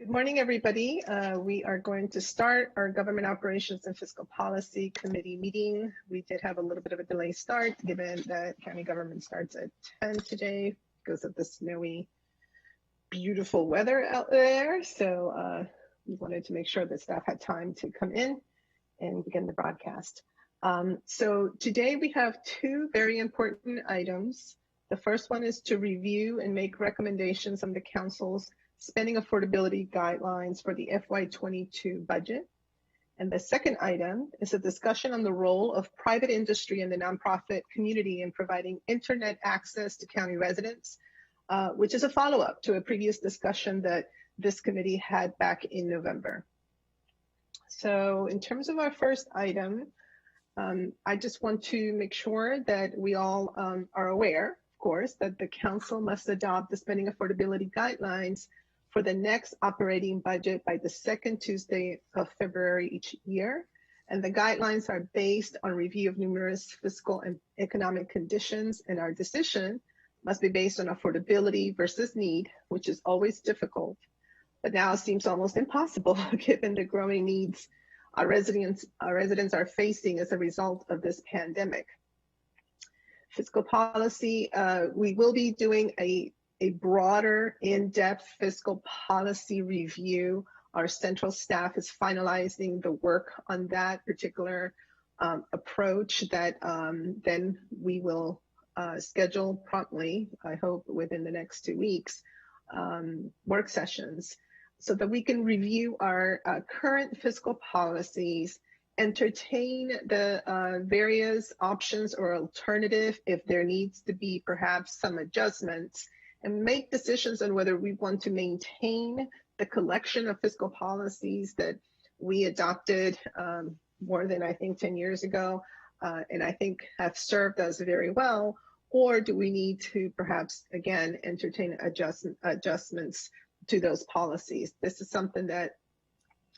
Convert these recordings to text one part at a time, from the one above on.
Good morning, everybody. We are going to start our Government Operations and Fiscal Policy Committee meeting. We did have a little bit of a delayed start given that county government starts at 10 today because of the snowy, beautiful weather out there. So we wanted to make sure that staff had time to come in and begin the broadcast. So today we have two very important items. The first one is to review and make recommendations on the Council's spending affordability guidelines for the FY22 budget. And the second item is a discussion on the role of private industry and the nonprofit community in providing internet access to county residents, which is a follow-up to a previous discussion that this committee had back in November. So in terms of our first item, I just want to make sure that we all are aware, of course, that the Council must adopt the spending affordability guidelines for the next operating budget by the second Tuesday of February each year. And the guidelines are based on review of numerous fiscal and economic conditions, and our decision must be based on affordability versus need, which is always difficult, but now it seems almost impossible given the growing needs our residents are facing as a result of this pandemic. Fiscal policy, we will be doing a broader, in-depth fiscal policy review. Our central staff is finalizing the work on that particular approach that then we will schedule promptly, I hope within the next 2 weeks, work sessions so that we can review our current fiscal policies, entertain the various options or alternative if there needs to be perhaps some adjustments, and make decisions on whether we want to maintain the collection of fiscal policies that we adopted more than, I think, 10 years ago, and I think have served us very well, or do we need to perhaps, again, entertain adjustments to those policies? This is something that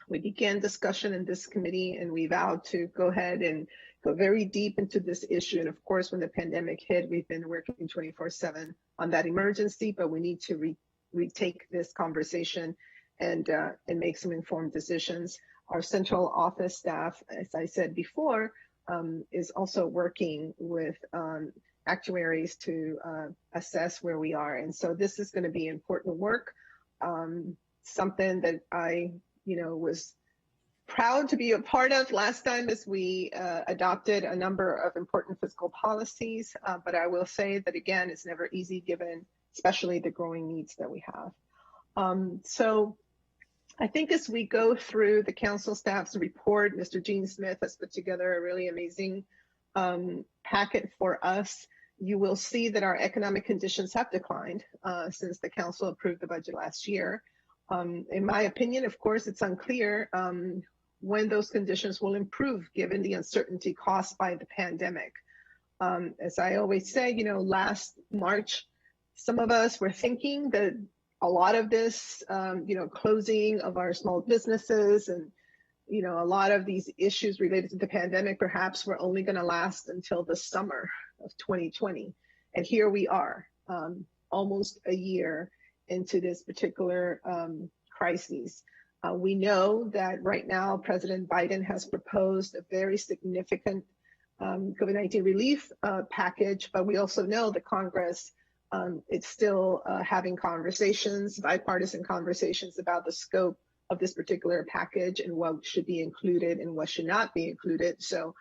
we began discussion in this committee, and we vowed to go ahead and go very deep into this issue. And of course, when the pandemic hit, we've been working 24/7 on that emergency, but we need to retake this conversation and make some informed decisions. Our central office staff, as I said before, is also working with actuaries to assess where we are. And so this is going to be important work, something that I was proud to be a part of last time as we adopted a number of important fiscal policies. But I will say that, again, it's never easy given especially the growing needs that we have. So I think as we go through the council staff's report, Mr. Gene Smith has put together a really amazing packet for us. You will see that our economic conditions have declined since the council approved the budget last year. In my opinion, of course, it's unclear when those conditions will improve given the uncertainty caused by the pandemic. As I always say, last March, some of us were thinking that a lot of this, closing of our small businesses and, a lot of these issues related to the pandemic perhaps were only going to last until the summer of 2020. And here we are, almost a year into this particular crisis. We know that right now President Biden has proposed a very significant COVID-19 relief package, but we also know that Congress is still having conversations, bipartisan conversations about the scope of this particular package and what should be included and what should not be included. So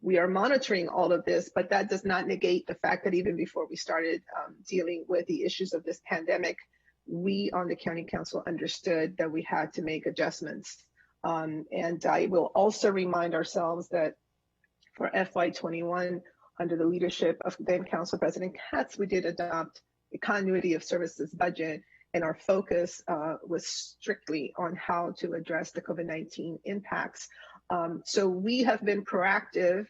we are monitoring all of this, but that does not negate the fact that even before we started dealing with the issues of this pandemic, we on the County Council understood that we had to make adjustments. And I will also remind ourselves that for FY21, under the leadership of then Council President Katz, we did adopt a continuity of services budget, and our focus was strictly on how to address the COVID-19 impacts. So we have been proactive.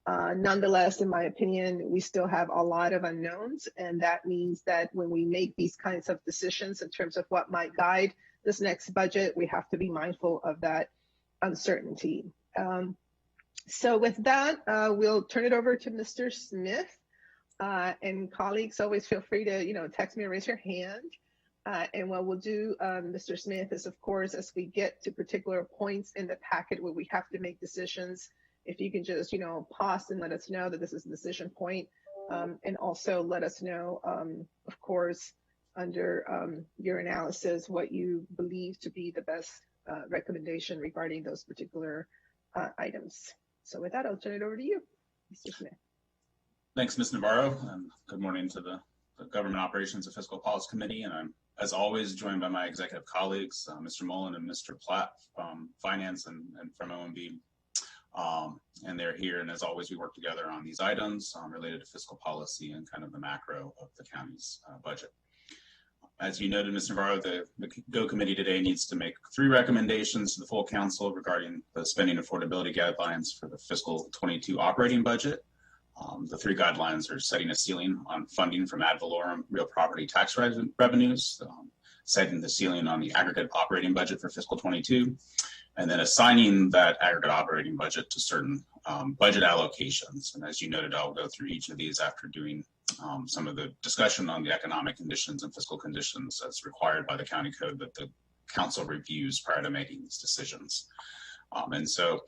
Nonetheless, in my opinion, we still have a lot of unknowns, and that means that when we make these kinds of decisions in terms of what might guide this next budget, we have to be mindful of that uncertainty. So with that, we'll turn it over to Mr. Smith, and colleagues always feel free to, text me or raise your hand. And what we'll do, Mr. Smith, is of course, as we get to particular points in the packet where we have to make decisions, if you can just, pause and let us know that this is a decision point, and also let us know, of course, under your analysis, what you believe to be the best recommendation regarding those particular items. So with that, I'll turn it over to you, Mr. Smith. Thanks, Ms. Navarro, and good morning to the Government Operations and Fiscal Policy Committee. And I'm, as always, joined by my executive colleagues, Mr. Mullen and Mr. Platt from Finance and from OMB. And they're here, and as always, we work together on these items related to fiscal policy and kind of the macro of the county's budget. As you noted, Ms. Navarro, the GO committee today needs to make 3 recommendations to the full council regarding the spending affordability guidelines for the fiscal 22 operating budget. The 3 guidelines are setting a ceiling on funding from ad valorem real property tax revenues, setting the ceiling on the aggregate operating budget for fiscal 22, and then assigning that aggregate operating budget to certain budget allocations. And as you noted, I'll go through each of these after doing some of the discussion on the economic conditions and fiscal conditions as required by the county code that the council reviews prior to making these decisions. And so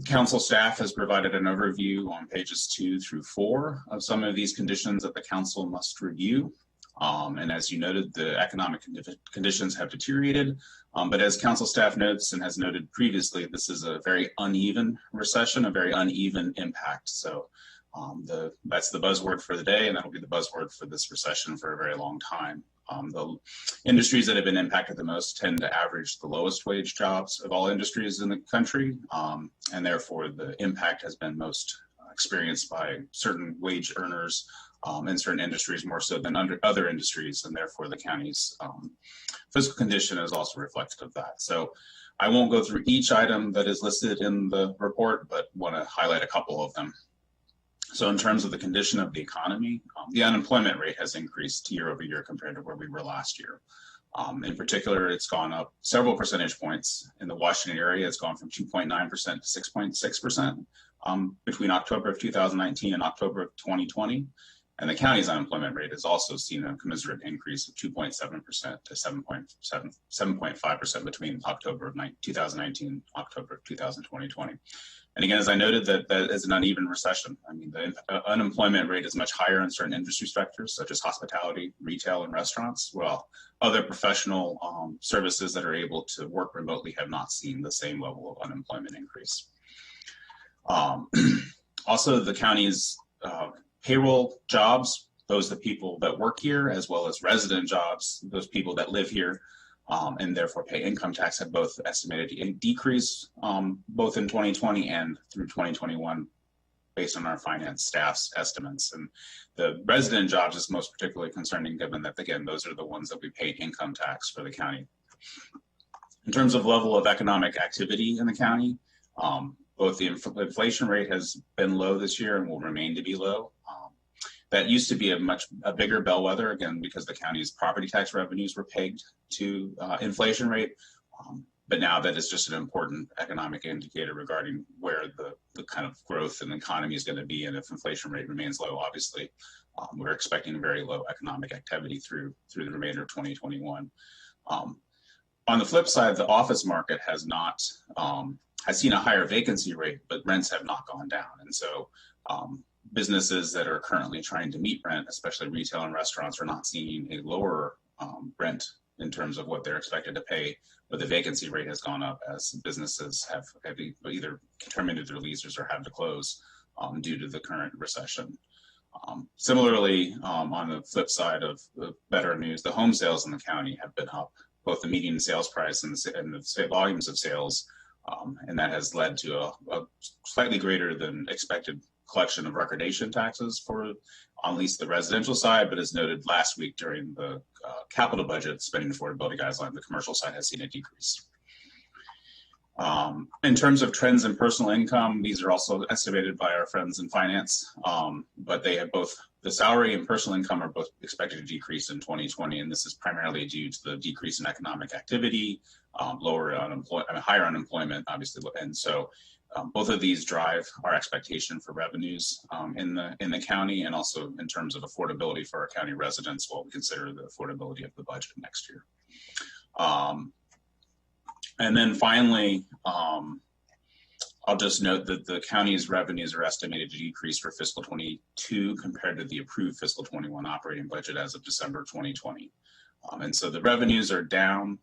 council staff has provided an overview on pages 2 through 4 of some of these conditions that the council must review. And as you noted, the economic conditions have deteriorated, but as council staff notes and has noted previously, this is a very uneven recession, a very uneven impact. So that's the buzzword for the day, and that'll be the buzzword for this recession for a very long time. The industries that have been impacted the most tend to average the lowest wage jobs of all industries in the country, and therefore the impact has been most experienced by certain wage earners in certain industries more so than under other industries, and therefore the county's fiscal condition is also reflective of that. So I won't go through each item that is listed in the report, but want to highlight a couple of them. So in terms of the condition of the economy, the unemployment rate has increased year over year compared to where we were last year. In particular, it's gone up several percentage points. In the Washington area, it's gone from 2.9% to 6.6% between October of 2019 and October of 2020. And the county's unemployment rate has also seen a commensurate increase of 2.7% to 7.5% between October of 2019 and October of 2020. And again, as I noted, that is an uneven recession. I mean, the unemployment rate is much higher in certain industry sectors, such as hospitality, retail, and restaurants, while other professional services that are able to work remotely have not seen the same level of unemployment increase. Also, the county's payroll jobs, those the people that work here, as well as resident jobs, those people that live here, and therefore pay income tax, have both estimated a decrease both in 2020 and through 2021 based on our finance staff's estimates. And the resident jobs is most particularly concerning given that, again, those are the ones that we paid income tax for the county. In terms of level of economic activity in the county, both the inflation rate has been low this year and will remain to be low. That used to be a bigger bellwether, again, because the county's property tax revenues were pegged to inflation rate. But now that is just an important economic indicator regarding where the kind of growth in the economy is going to be. And if inflation rate remains low, obviously, we're expecting very low economic activity through the remainder of 2021. On the flip side, the office market has seen a higher vacancy rate, but rents have not gone down. And so businesses that are currently trying to meet rent, especially retail and restaurants, are not seeing a lower rent in terms of what they're expected to pay, but the vacancy rate has gone up as businesses have either terminated their leases or had to close due to the current recession. Similarly, on the flip side of the better news, the home sales in the county have been up, both the median sales price and the volumes of sales, and that has led to a slightly greater than expected collection of recordation taxes for at least the residential side, but as noted last week during the capital budget spending affordability guideline, the commercial side has seen a decrease. In terms of trends in personal income, these are also estimated by our friends in finance, but they have both the salary and personal income are both expected to decrease in 2020, and this is primarily due to the decrease in economic activity, higher unemployment, obviously, and so Both of these drive our expectation for revenues in the county, and also in terms of affordability for our county residents while we consider the affordability of the budget next year. And then finally, I'll just note that the county's revenues are estimated to decrease for fiscal 22 compared to the approved fiscal 21 operating budget as of December 2020. And so the revenues are down.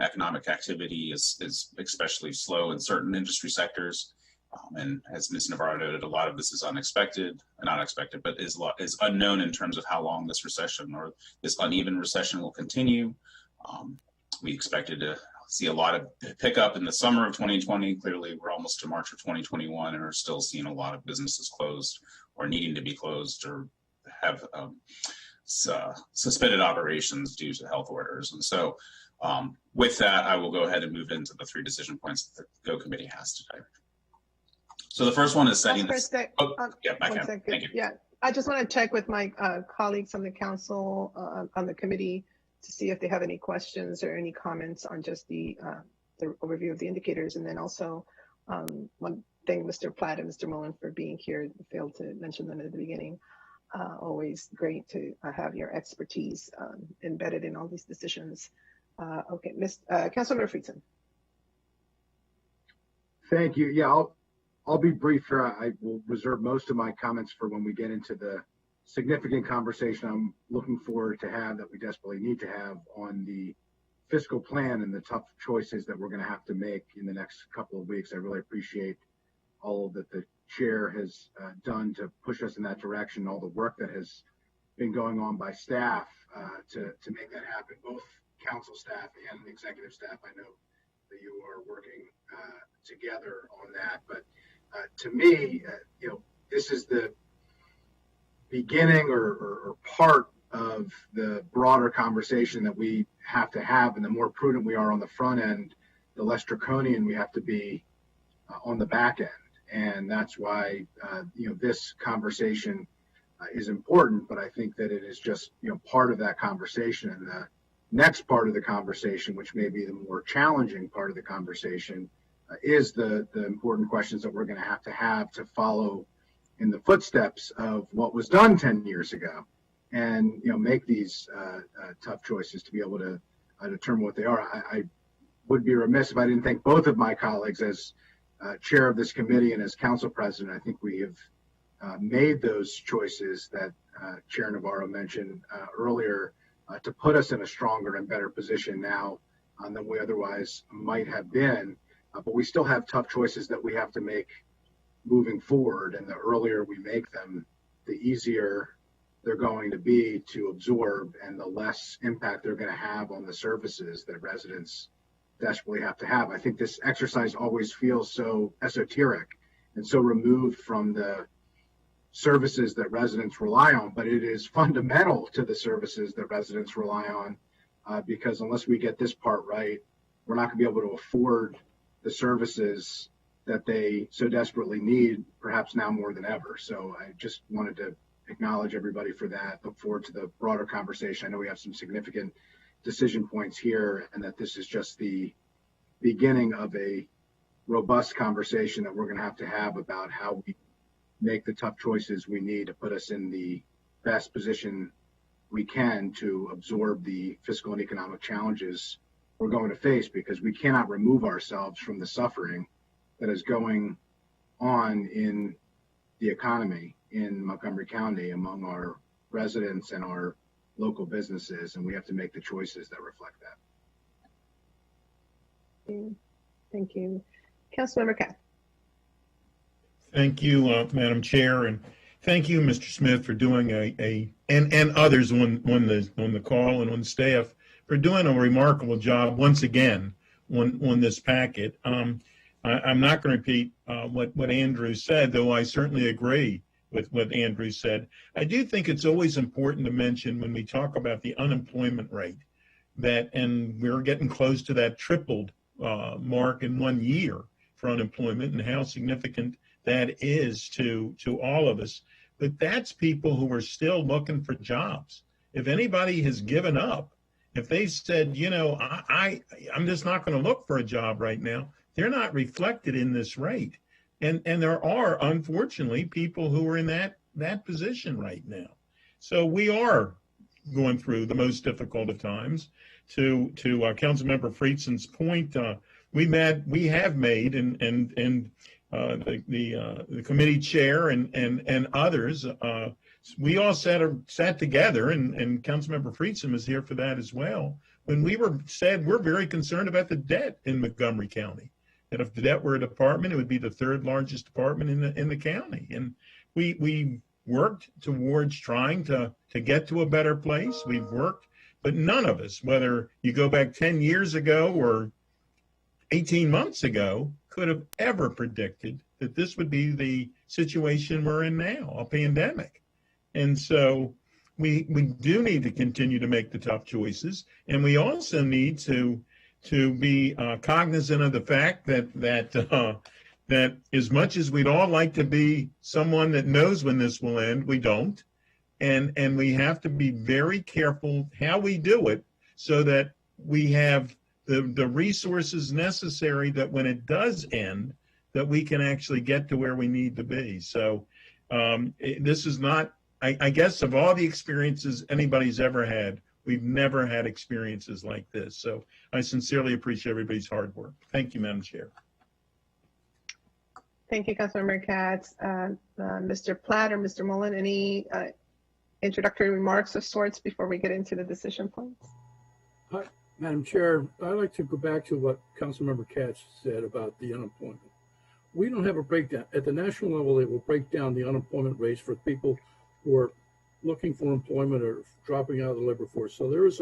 Economic activity is especially slow in certain industry sectors. And as Ms. Navarro noted, a lot of this is not expected, but is unknown in terms of how long this recession or this uneven recession will continue. We expected to see a lot of pickup in the summer of 2020. Clearly, we're almost to March of 2021 and are still seeing a lot of businesses closed or needing to be closed or have suspended operations due to health orders. And so with that, I will go ahead and move into the 3 decision points that the GO committee has today. So the first one is setting this. Oh, yeah, thank you. Yeah, I just want to check with my colleagues on the council, on the committee, to see if they have any questions or any comments on just the overview of the indicators. And then also one thing, Mr. Platt and Mr. Mullen for being here. I failed to mention them at the beginning. Always great to have your expertise embedded in all these decisions. Okay, Councilmember Friedson. Thank you. Yeah, I'll be brief here. I will reserve most of my comments for when we get into the significant conversation I'm looking forward to have, that we desperately need to have, on the fiscal plan and the tough choices that we're going to have to make in the next couple of weeks. I really appreciate all that the chair has done to push us in that direction, all the work that has been going on by staff to make that happen, both council staff and executive staff. I know that you are working together on that, but to me, this is the beginning or part of the broader conversation that we have to have. And the more prudent we are on the front end, the less draconian we have to be on the back end. And that's why this conversation is important, but I think that it is just part of that conversation. And the next part of the conversation, which may be the more challenging part of the conversation, is the important questions that we're going to have to follow in the footsteps of what was done 10 years ago, and make these tough choices to be able to determine what they are. I would be remiss if I didn't thank both of my colleagues as chair of this committee and as council president. I think we have made those choices that Chair Navarro mentioned earlier to put us in a stronger and better position now than we otherwise might have been. But we still have tough choices that we have to make moving forward, and the earlier we make them, the easier they're going to be to absorb and the less impact they're going to have on the services that residents desperately have to have. I think this exercise always feels so esoteric and so removed from the services that residents rely on, but it is fundamental to the services that residents rely on, because unless we get this part right, we're not going to be able to afford the services that they so desperately need, perhaps now more than ever. So I just wanted to acknowledge everybody for that. Look forward to the broader conversation. I know we have some significant decision points here, and that this is just the beginning of a robust conversation that we're going to have about how we make the tough choices we need to put us in the best position we can to absorb the fiscal and economic challenges we're going to face, because we cannot remove ourselves from the suffering that is going on in the economy in Montgomery County among our residents and our local businesses, and we have to make the choices that reflect that. Thank you. Councilmember Catt. Thank you, Madam Chair, and thank you, Mr. Smith, for doing and others on the call and on staff for doing a remarkable job once again on this packet. I'm not going to repeat what Andrew said, though I certainly agree with what Andrew said. I do think it's always important to mention when we talk about the unemployment rate and we're getting close to that tripled mark in 1 year for unemployment, and how significant that is to all of us. But that's people who are still looking for jobs. If anybody has given up, if they said, I'm just not going to look for a job right now, they're not reflected in this rate. And there are, unfortunately, people who are in that position right now. So we are going through the most difficult of times. To Councilmember Friedson's point, we have made, and the committee chair and others, we all sat together, and Councilmember Friedson was here for that as well. When we're very concerned about the debt in Montgomery County. That if the debt were a department, it would be the third largest department in the county. And we worked towards trying to get to a better place. We've worked, but none of us, whether you go back 10 years ago or 18 months ago, could have ever predicted that this would be the situation we're in now, a pandemic. And so we do need to continue to make the tough choices. And we also need to be cognizant of the fact that as much as we'd all like to be someone that knows when this will end, we don't. And we have to be very careful how we do it so that we have the resources necessary that when it does end, that we can actually get to where we need to be. So this is not, I guess, of all the experiences anybody's ever had, we've never had experiences like this. So I sincerely appreciate everybody's hard work. Thank you, Madam Chair. Thank you, Councilmember Katz. Mr. Platt or Mr. Mullen, any introductory remarks of sorts before we get into the decision points? Hi, Madam Chair. I'd like to go back to what Councilmember Katz said about the unemployment. We don't have a breakdown. At the national level, they will break down the unemployment rates for people who are looking for employment or dropping out of the labor force. So there is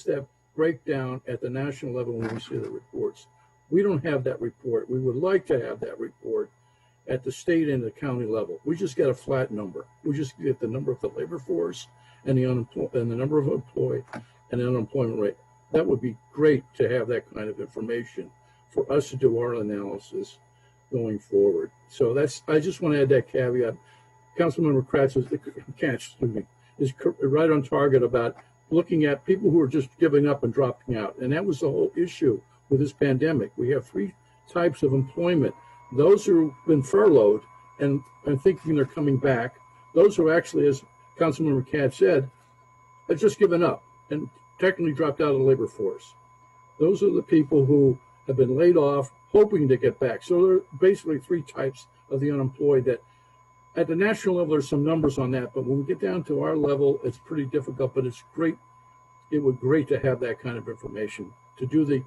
that breakdown at the national level when we see the reports. We don't have that report. We would like to have that report at the state and the county level. We just get a flat number. We just get the number of the labor force and the number of employed and the unemployment rate. That would be great to have that kind of information for us to do our analysis going forward. So I just want to add that caveat. Councilmember Katz is right on target about looking at people who are just giving up and dropping out. And that was the whole issue with this pandemic. We have three types of employment. Those who've been furloughed and thinking they're coming back. Those who actually, as Councilmember Katz said, have just given up and technically dropped out of the labor force. Those are the people who have been laid off, hoping to get back. So there are basically three types of the unemployed that at the national level, there's some numbers on that, but when we get down to our level, it's pretty difficult, but it's great. It would be great to have that kind of information to do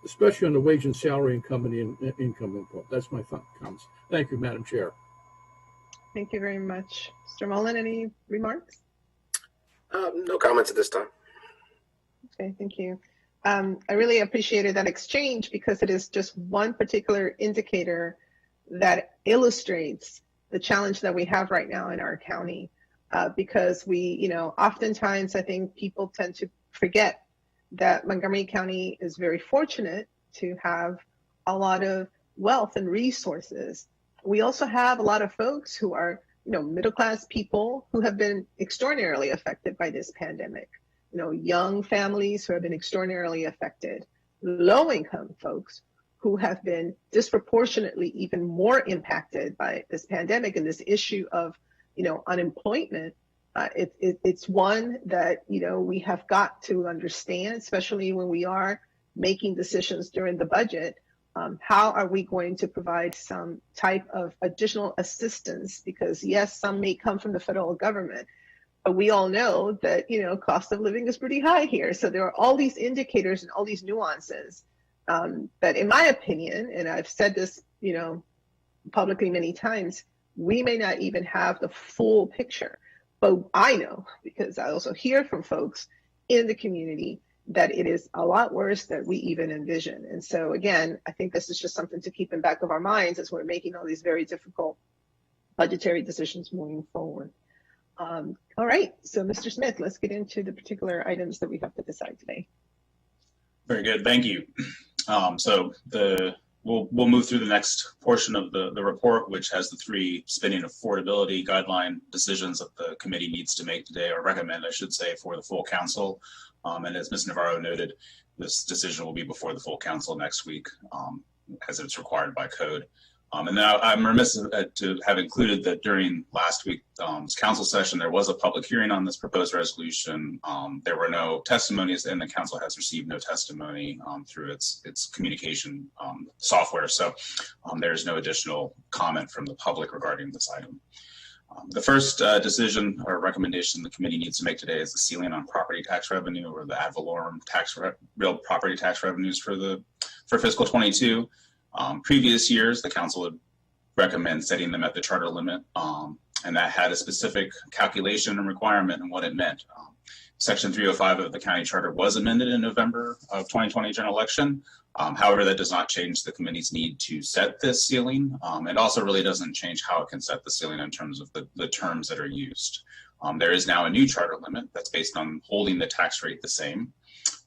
especially on the wage and salary income and the income input. That's my comments. Thank you, Madam Chair. Thank you very much. Mr. Mullen, any remarks? No comments at this time. Okay, thank you. I really appreciated that exchange because it is just one particular indicator that illustrates the challenge that we have right now in our county. Because oftentimes I think people tend to forget that Montgomery County is very fortunate to have a lot of wealth and resources. We also have a lot of folks who are, middle-class people who have been extraordinarily affected by this pandemic. Young families who have been extraordinarily affected, low-income folks who have been disproportionately even more impacted by this pandemic and this issue of, unemployment. It's one that, we have got to understand, especially when we are making decisions during the budget. How are we going to provide some type of additional assistance? Because yes, some may come from the federal government, but we all know that, cost of living is pretty high here. So there are all these indicators and all these nuances that, in my opinion, and I've said this, publicly many times, we may not even have the full picture. But I know, because I also hear from folks in the community, that it is a lot worse than we even envision. And so again, I think this is just something to keep in back of our minds as we're making all these very difficult budgetary decisions moving forward. All right, so Mr. Smith, let's get into the particular items that we have to decide today. Very good, thank you. We'll move through the next portion of the report, which has the three spending affordability guideline decisions that the committee needs to make today, or recommend, I should say, for the full council. And as Ms. Navarro noted, this decision will be before the full council next week, as it's required by code. And now I'm remiss to have included that during last week's council session, there was a public hearing on this proposed resolution. There were no testimonies, and the council has received no testimony through its communication software. So there's no additional comment from the public regarding this item. The first decision or recommendation the committee needs to make today is the ceiling on property tax revenue, or the ad valorem real property tax revenues for fiscal 22. Previous years, the council would recommend setting them at the charter limit, and that had a specific calculation and requirement and what it meant. Section 305 of the county charter was amended in November of 2020 general election. However, that does not change the committee's need to set this ceiling. It also really doesn't change how it can set the ceiling in terms of the terms that are used. There is now a new charter limit that's based on holding the tax rate the same.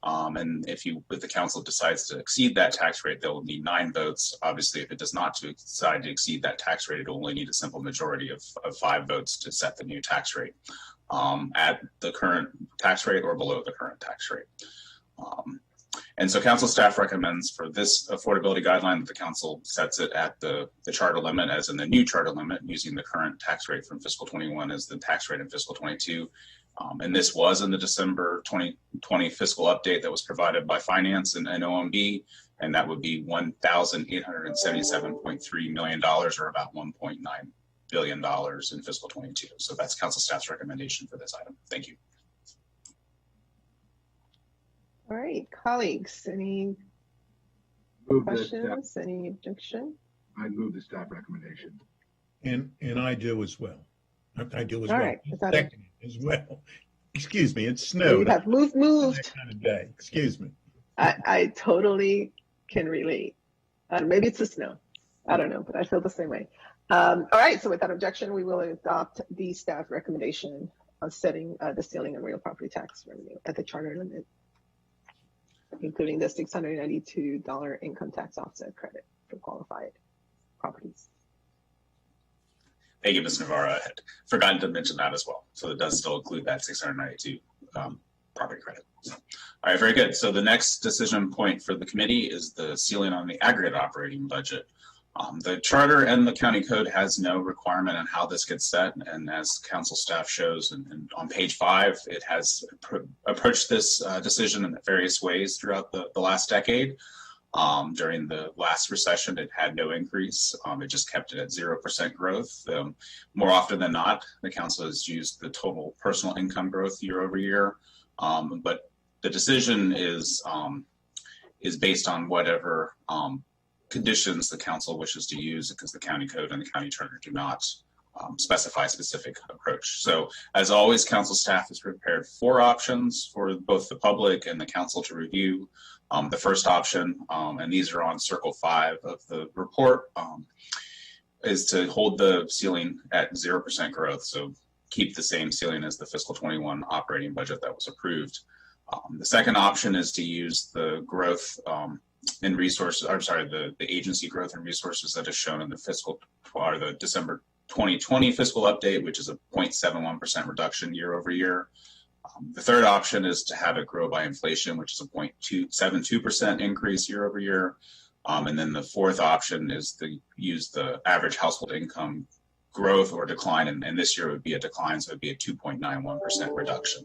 And if the council decides to exceed that tax rate, there will need 9 votes. Obviously, if it does not decide to exceed that tax rate, it will only need a simple majority of 5 votes to set the new tax rate at the current tax rate or below the current tax rate. And so council staff recommends for this affordability guideline that the council sets it at the charter limit, as in the new charter limit, using the current tax rate from fiscal 21 as the tax rate in fiscal 22. And this was in the December 2020 fiscal update that was provided by Finance and OMB, and that would be $1,877.3 million, or about $1.9 billion in fiscal 22. So that's council staff's recommendation for this item. Thank you. All right, colleagues, any questions, any objection? I move the staff recommendation. And I do as well. I do as All well. right. Second as well. Excuse me, it's snowed. You have moved. That kind of day. Excuse me. I totally can relate. Maybe it's the snow. I don't know, but I feel the same way. All right, so without objection, we will adopt the staff recommendation on setting the ceiling on real property tax revenue at the charter limit, including the $692 income tax offset credit for qualified properties. Thank you, Ms. Navarro. I had forgotten to mention that as well. So it does still include that 692 property credit. So, all right, very good. So the next decision point for the committee is the ceiling on the aggregate operating budget. The charter and the county code has no requirement on how this gets set. And as council staff shows, and on page 5, it has approached this decision in various ways throughout the last decade. During the last recession, it had no increase. It just kept it at 0% growth. More often than not, the council has used the total personal income growth year over year. But the decision is based on whatever conditions the council wishes to use, because the county code and the county charter do not specify a specific approach. So as always, council staff has prepared 4 options for both the public and the council to review. The first option, and these are on circle 5 of the report, is to hold the ceiling at 0% growth. So keep the same ceiling as the fiscal 21 operating budget that was approved. The second option is to use the growth in resources, I'm sorry, the agency growth and resources that is shown in the fiscal, or the December 2020 fiscal update, which is a 0.71% reduction year over year. The third option is to have it grow by inflation, which is a 0.272% increase year over year. And then the fourth option is to use the average household income growth or decline, and this year would be a decline, so it would be a 2.91% reduction.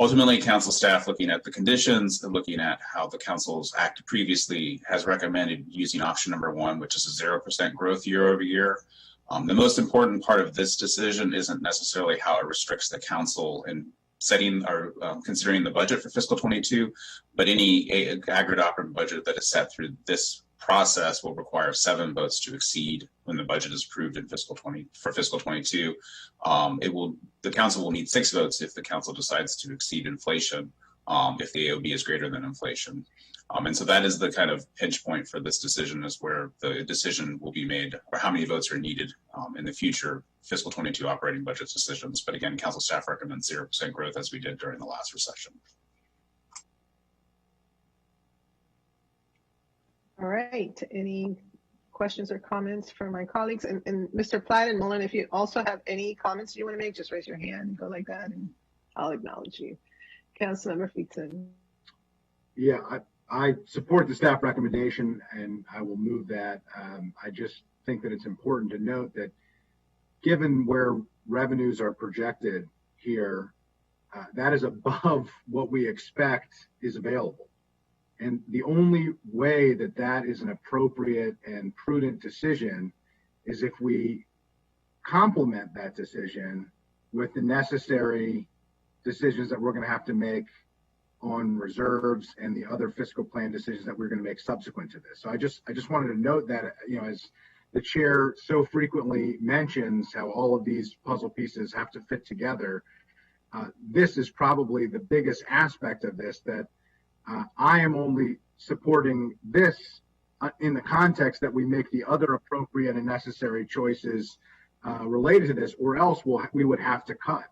Ultimately, council staff, looking at the conditions and looking at how the council's acted previously, has recommended using option number 1, which is a 0% growth year over year. The most important part of this decision isn't necessarily how it restricts the council in setting or considering the budget for fiscal 22, but any aggregate operating budget that is set through this process will require 7 votes to exceed when the budget is approved in fiscal 22. The council will need 6 votes if the council decides to exceed inflation, if the AOB is greater than inflation. And so that is the kind of pinch point for this decision, is where the decision will be made, or how many votes are needed in the future fiscal 22 operating budget decisions. But again, council staff recommends 0% growth, as we did during the last recession. All right, any questions or comments from my colleagues? And Mr. Platt and Mullen, if you also have any comments you want to make, just raise your hand, go like that, and I'll acknowledge you. Councilmember Feetson. Yeah, I support the staff recommendation and I will move that. I just think that it's important to note that given where revenues are projected here, that is above what we expect is available. And the only way that that is an appropriate and prudent decision is if we complement that decision with the necessary decisions that we're going to have to make on reserves and the other fiscal plan decisions that we're going to make subsequent to this. So I just wanted to note that, as the chair so frequently mentions how all of these puzzle pieces have to fit together, this is probably the biggest aspect of this, that I am only supporting this in the context that we make the other appropriate and necessary choices related to this, or else we would have to cut.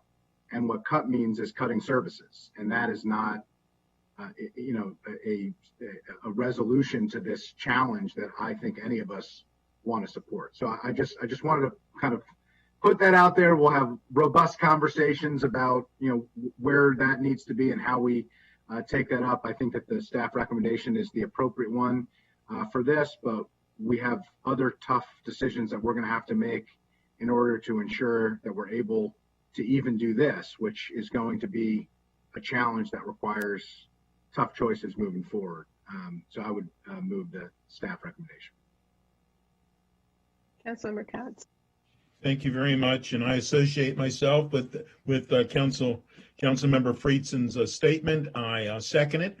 And what cut means is cutting services. And that is not, a resolution to this challenge that I think any of us want to support. So I just wanted to kind of put that out there. We'll have robust conversations about, where that needs to be and how we take that up. I think that the staff recommendation is the appropriate one for this, but we have other tough decisions that we're going to have to make in order to ensure that we're able to even do this, which is going to be a challenge that requires tough choices moving forward. So I would move the staff recommendation. Councilmember Katz. Thank you very much, and I associate myself with Councilmember Friedson's statement. I second it,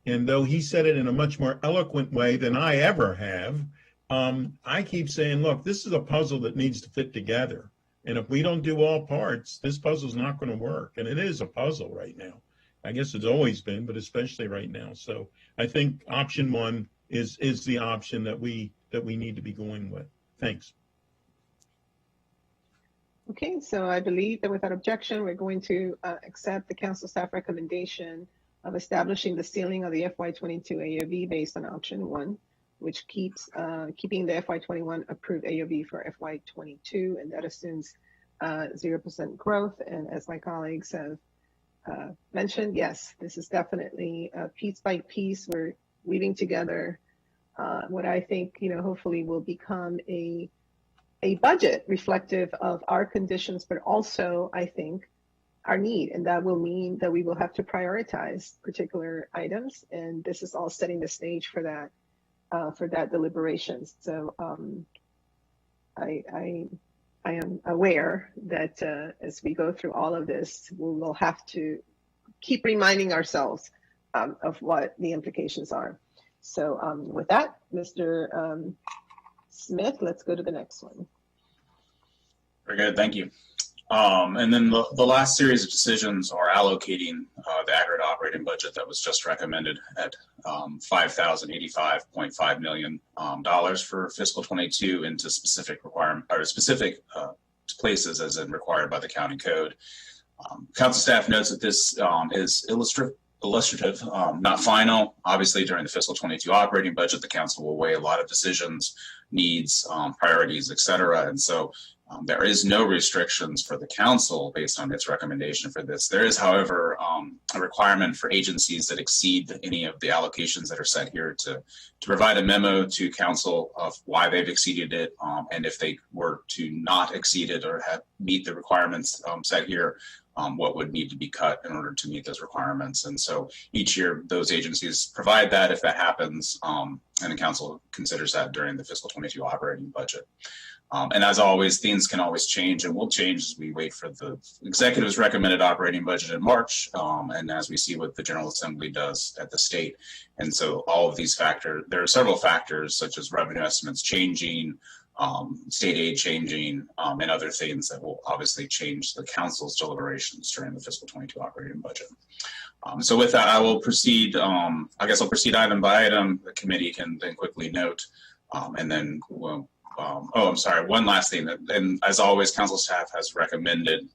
and though he said it in a much more eloquent way than I ever have, I keep saying, look, this is a puzzle that needs to fit together, and if we don't do all parts, this puzzle's not going to work, and it is a puzzle right now. I guess it's always been, but especially right now. So I think option one is the option that we need to be going with. Thanks. Okay, so I believe that without objection, we're going to accept the council staff recommendation of establishing the ceiling of the FY22 AOV based on option one, which keeps keeping the FY21 approved AOV for FY22, and that assumes 0% growth. And as my colleagues have mentioned, yes, this is definitely piece by piece. We're weaving together what I think, hopefully will become a budget reflective of our conditions, but also I think our need, and that will mean that we will have to prioritize particular items, and this is all setting the stage for that deliberation. So I am aware that as we go through all of this, we will have to keep reminding ourselves of what the implications are. So with that, Mr. Smith, let's go to the next one. Very good, thank you. And then the last series of decisions are allocating the aggregate operating budget that was just recommended at $5,085.5 million for fiscal 22 into specific places as in required by the county code. Council staff notes that this is illustrative, not final. Obviously, during the fiscal 22 operating budget, the council will weigh a lot of decisions, needs, priorities, et cetera. And so there is no restrictions for the council based on its recommendation for this. There is, however, a requirement for agencies that exceed any of the allocations that are set here to provide a memo to council of why they've exceeded it, and if they were to not exceed it or meet the requirements set here, what would need to be cut in order to meet those requirements. And so each year those agencies provide that if that happens, and the council considers that during the fiscal 22 operating budget. And as always, things can always change and will change as we wait for the executive's recommended operating budget in March, and as we see what the General Assembly does at the state. And so all of these factors, there are several factors such as revenue estimates changing, state aid changing, and other things that will obviously change the council's deliberations during the fiscal 22 operating budget. So with that, I will proceed. I guess I'll proceed item by item. The committee can then quickly note, and then we'll. I'm sorry. One last thing, and as always, council staff has recommended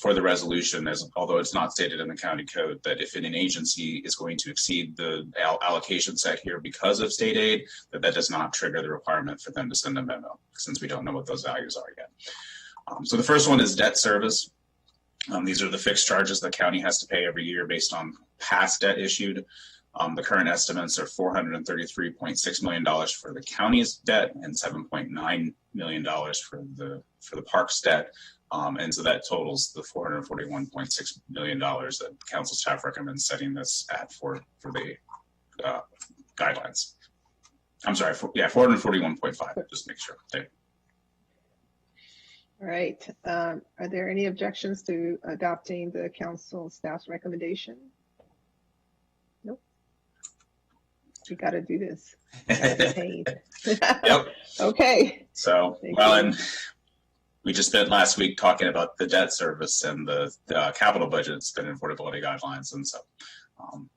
for the resolution, although it's not stated in the county code, that if an agency is going to exceed the allocation set here because of state aid, that does not trigger the requirement for them to send a memo, since we don't know what those values are yet. So the first one is debt service. These are the fixed charges the county has to pay every year based on past debt issued. The current estimates are $433.6 million for the county's debt and $7.9 million for the park's debt. And so that totals the $441.6 million that council staff recommends setting this at for the guidelines. I'm sorry, 441.5, just make sure. Okay. All right. Are there any objections to adopting the council staff's recommendation? Nope. We got to do this. Yep. Okay. So, and we just spent last week talking about the debt service and the capital budget spending affordability guidelines. And so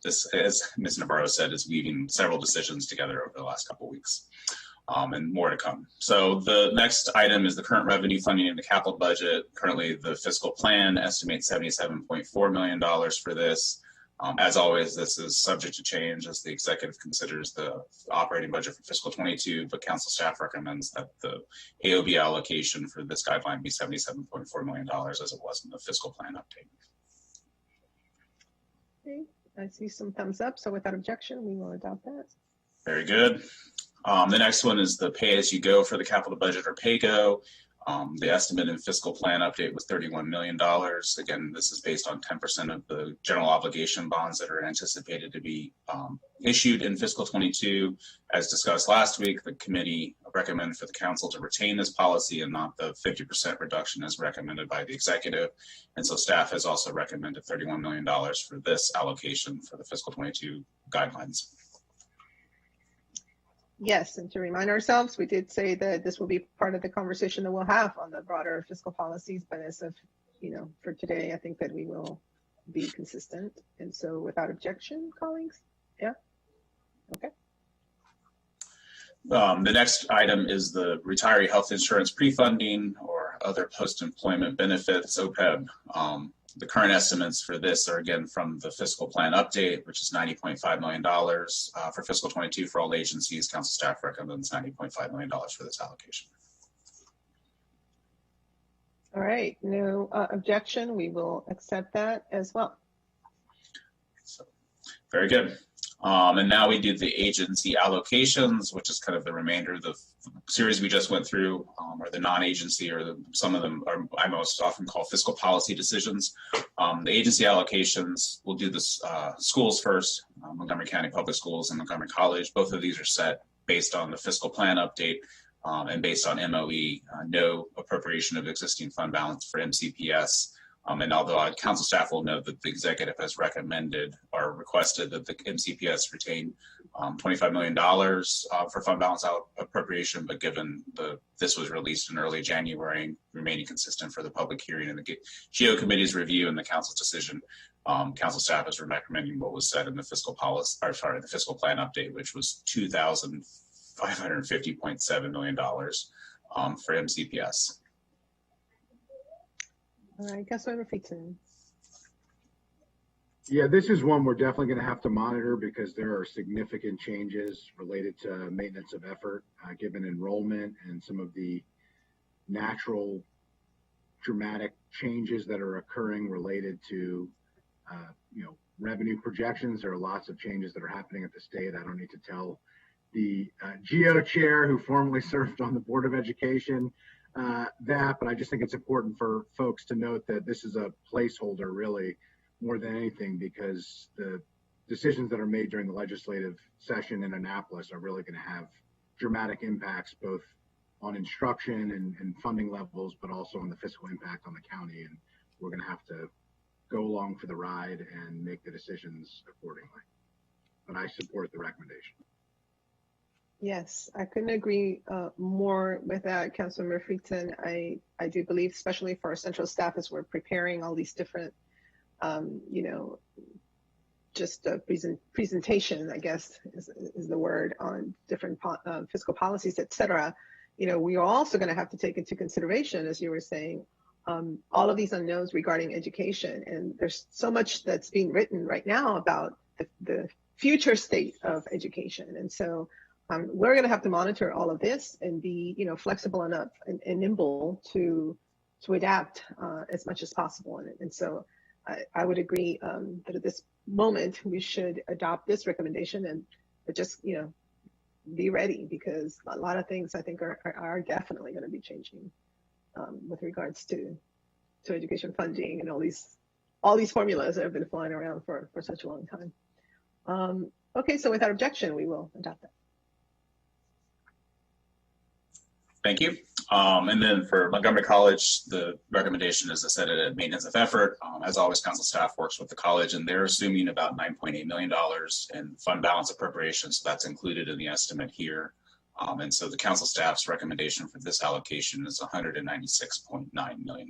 this, as Ms. Navarro said, is weaving several decisions together over the last couple of weeks. And more to come. So the next item is the current revenue funding in the capital budget. Currently, the fiscal plan estimates $77.4 million for this. As always, this is subject to change as the executive considers the operating budget for fiscal 22, but council staff recommends that the AOB allocation for this guideline be $77.4 million as it was in the fiscal plan update. Okay, I see some thumbs up. So without objection, we will adopt that. Very good. The next one is the pay-as-you-go for the capital budget, or PAYGO. The estimate in fiscal plan update was $31 million. Again, this is based on 10% of the general obligation bonds that are anticipated to be issued in fiscal 22. As discussed last week, the committee recommended for the council to retain this policy and not the 50% reduction as recommended by the executive. And so staff has also recommended $31 million for this allocation for the fiscal 22 guidelines. Yes, and to remind ourselves, we did say that this will be part of the conversation that we'll have on the broader fiscal policies, but as of, for today, I think that we will be consistent. And so without objection, colleagues? Yeah? Okay. The next item is the retiree health insurance pre-funding or other post-employment benefits, OPEB. The current estimates for this are again from the fiscal plan update, which is $90.5 million for fiscal 22 for all agencies. Council staff recommends $90.5 million for this allocation. All right, no objection. We will accept that as well. So, very good. And now we do the agency allocations, which is kind of the remainder of the series we just went through, or the non-agency, or some of them are I most often call fiscal policy decisions. The agency allocations, we'll do the schools first, Montgomery County Public Schools and Montgomery College. Both of these are set based on the fiscal plan update and based on MOE, no appropriation of existing fund balance for MCPS. And although council staff will note that the executive has recommended or requested that the MCPS retain $25 million for fund balance appropriation, but given this was released in early January, remaining consistent for the public hearing and the GO committee's review and the council's decision, council staff is recommending what was said in the fiscal policy, or sorry, the fiscal plan update, which was $2,550.7 million for MCPS. All right, Councilmember Featon. Yeah, this is one we're definitely going to have to monitor because there are significant changes related to maintenance of effort, given enrollment and some of the natural dramatic changes that are occurring related to, revenue projections. There are lots of changes that are happening at the state. I don't need to tell the GO chair who formerly served on the Board of Education but I just think it's important for folks to note that this is a placeholder really more than anything, because the decisions that are made during the legislative session in Annapolis are really going to have dramatic impacts both on instruction and funding levels, but also on the fiscal impact on the county. And we're going to have to go along for the ride and make the decisions accordingly. But I support the recommendation. Yes, I couldn't agree more with that, Councilmember Freeton. I do believe, especially for our central staff, as we're preparing all these different, just a presentation, I guess is the word, on different fiscal policies, et cetera. We are also going to have to take into consideration, as you were saying, all of these unknowns regarding education. And there's so much that's being written right now about the future state of education. And so we're going to have to monitor all of this and be, flexible enough and nimble to adapt as much as possible. And so I would agree that at this moment we should adopt this recommendation and just, be ready, because a lot of things I think are definitely going to be changing with regards to education funding and all these formulas that have been flying around for such a long time. Okay, so without objection, we will adopt that. Thank you. And then for Montgomery College, the recommendation is to set it at maintenance of effort. As always, council staff works with the college, and they're assuming about $9.8 million in fund balance appropriations. So that's included in the estimate here. And so the council staff's recommendation for this allocation is $196.9 million.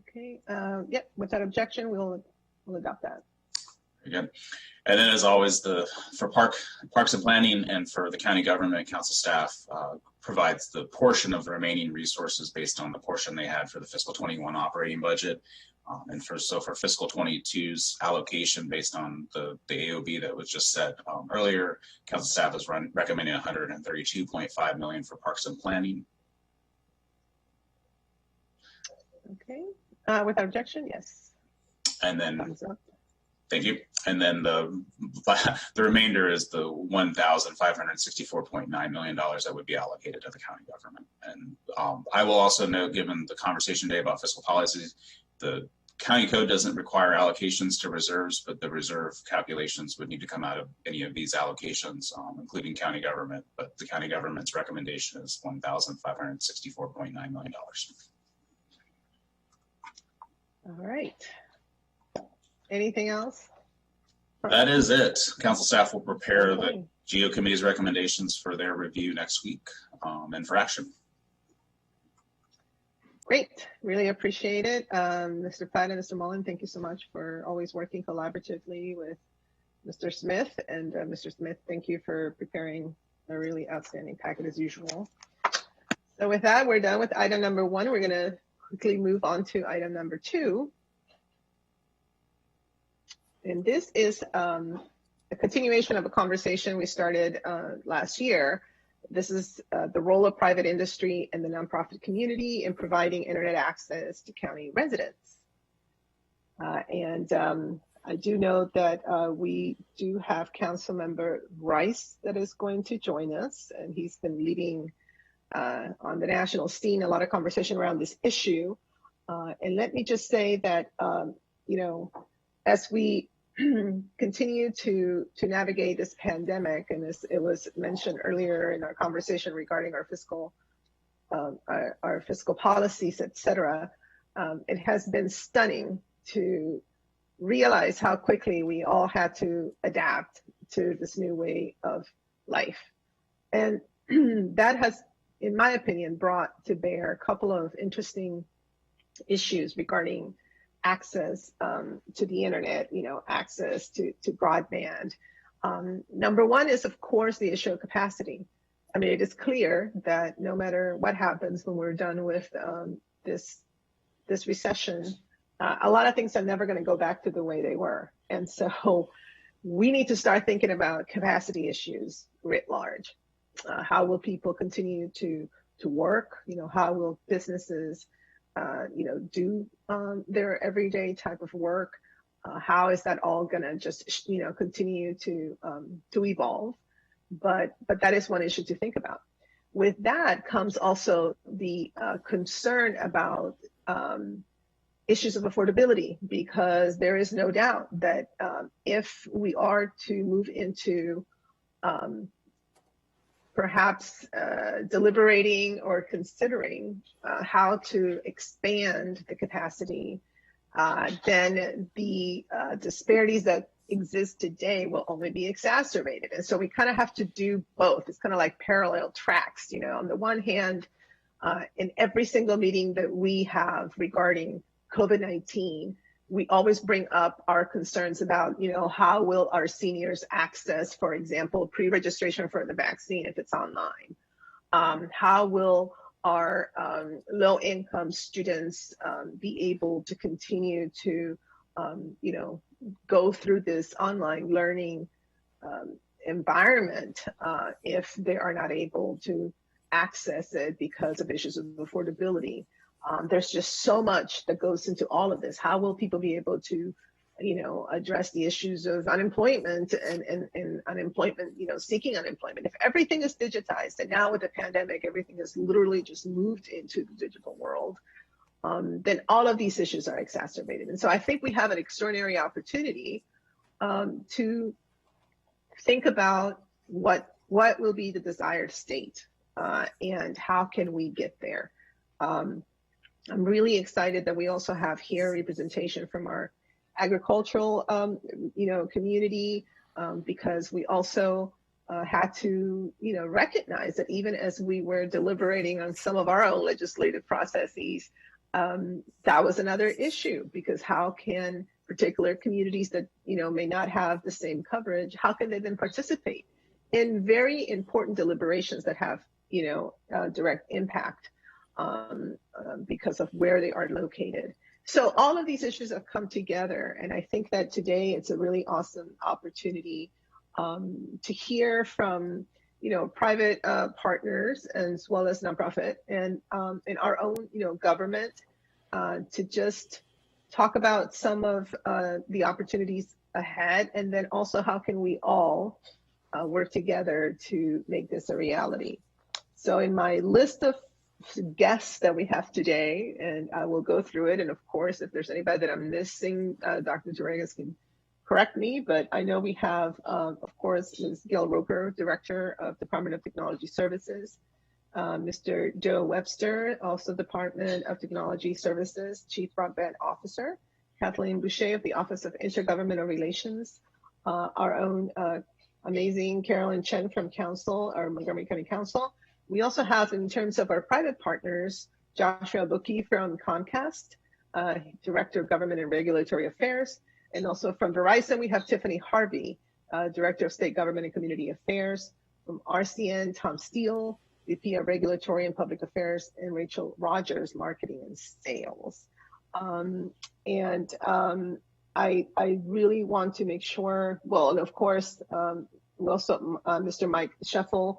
Okay, yep, without objection, we'll adopt that. Again. And then, as always, for Parks and Planning and for the county government, council staff provides the portion of the remaining resources based on the portion they had for the fiscal 21 operating budget. And for fiscal 22's allocation based on the AOB that was just set earlier, council staff is recommending $132.5 million for Parks and Planning. Okay, without objection, yes. And then, thumbs up. Thank you. And then the remainder is the $1,564.9 million that would be allocated to the county government. And I will also note, given the conversation today about fiscal policies, the county code doesn't require allocations to reserves, but the reserve calculations would need to come out of any of these allocations, including county government. But the county government's recommendation is $1,564.9 million. All right. Anything else? That is it. Council staff will prepare the GO Committee's recommendations for their review next week and for action. Great. Really appreciate it. Mr. Platt and Mr. Mullen, thank you so much for always working collaboratively with Mr. Smith. And Mr. Smith, thank you for preparing a really outstanding packet as usual. So with that, we're done with item number 1. We're going to quickly move on to item number 2. And this is a continuation of a conversation we started last year. This is the role of private industry and the nonprofit community in providing internet access to county residents. I do know that we do have Councilmember Rice that is going to join us, and he's been leading on the national scene a lot of conversation around this issue. And let me just say that, as we continue to navigate this pandemic, and it was mentioned earlier in our conversation regarding our fiscal policies, et cetera, it has been stunning to realize how quickly we all had to adapt to this new way of life. And that has, in my opinion, brought to bear a couple of interesting issues regarding access to the internet, access to broadband. Number one is, of course, the issue of capacity. I mean, it is clear that no matter what happens when we're done with this recession, a lot of things are never going to go back to the way they were. And so we need to start thinking about capacity issues writ large. How will people continue to work? How will businesses do their everyday type of work? How is that all going to just, continue to evolve? But that is one issue to think about. With that comes also the concern about issues of affordability, because there is no doubt that if we are to move into perhaps deliberating or considering how to expand the capacity, then the disparities that exist today will only be exacerbated. And so we kind of have to do both. It's kind of like parallel tracks. On the one hand, in every single meeting that we have regarding COVID-19, we always bring up our concerns about, how will our seniors access, for example, pre-registration for the vaccine if it's online? How will our low-income students be able to continue to, go through this online learning environment if they are not able to access it because of issues of affordability? There's just so much that goes into all of this. How will people be able to, address the issues of unemployment and unemployment, seeking unemployment? If everything is digitized, and now with the pandemic, everything is literally just moved into the digital world, then all of these issues are exacerbated. And so I think we have an extraordinary opportunity to think about what will be the desired state and how can we get there. I'm really excited that we also have here representation from our agricultural, community, because we also had to, recognize that even as we were deliberating on some of our own legislative processes, that was another issue, because how can particular communities that, may not have the same coverage, how can they then participate in very important deliberations that have, direct impact because of where they are located? So all of these issues have come together, and I think that today it's a really awesome opportunity to hear from, private partners as well as nonprofit and in our own, government to just talk about some of the opportunities ahead, and then also how can we all work together to make this a reality. So in my list of guests that we have today, and I will go through it, and of course, if there's anybody that I'm missing, Dr. Torregas can correct me, but I know we have, of course, Ms. Gail Roper, Director of Department of Technology Services, Mr. Joe Webster, also Department of Technology Services, Chief Broadband Officer, Kathleen Boucher of the Office of Intergovernmental Relations, our own amazing Carolyn Chen from Council, our Montgomery County Council. We also have, in terms of our private partners, Joshua Bookie from Comcast, Director of Government and Regulatory Affairs. And also from Verizon, we have Tiffany Harvey, Director of State Government and Community Affairs. From RCN, Tom Steele, VP of Regulatory and Public Affairs, and Rachel Rogers, Marketing and Sales. I really want to make sure, well, and of course, also Mr. Mike Scheffel,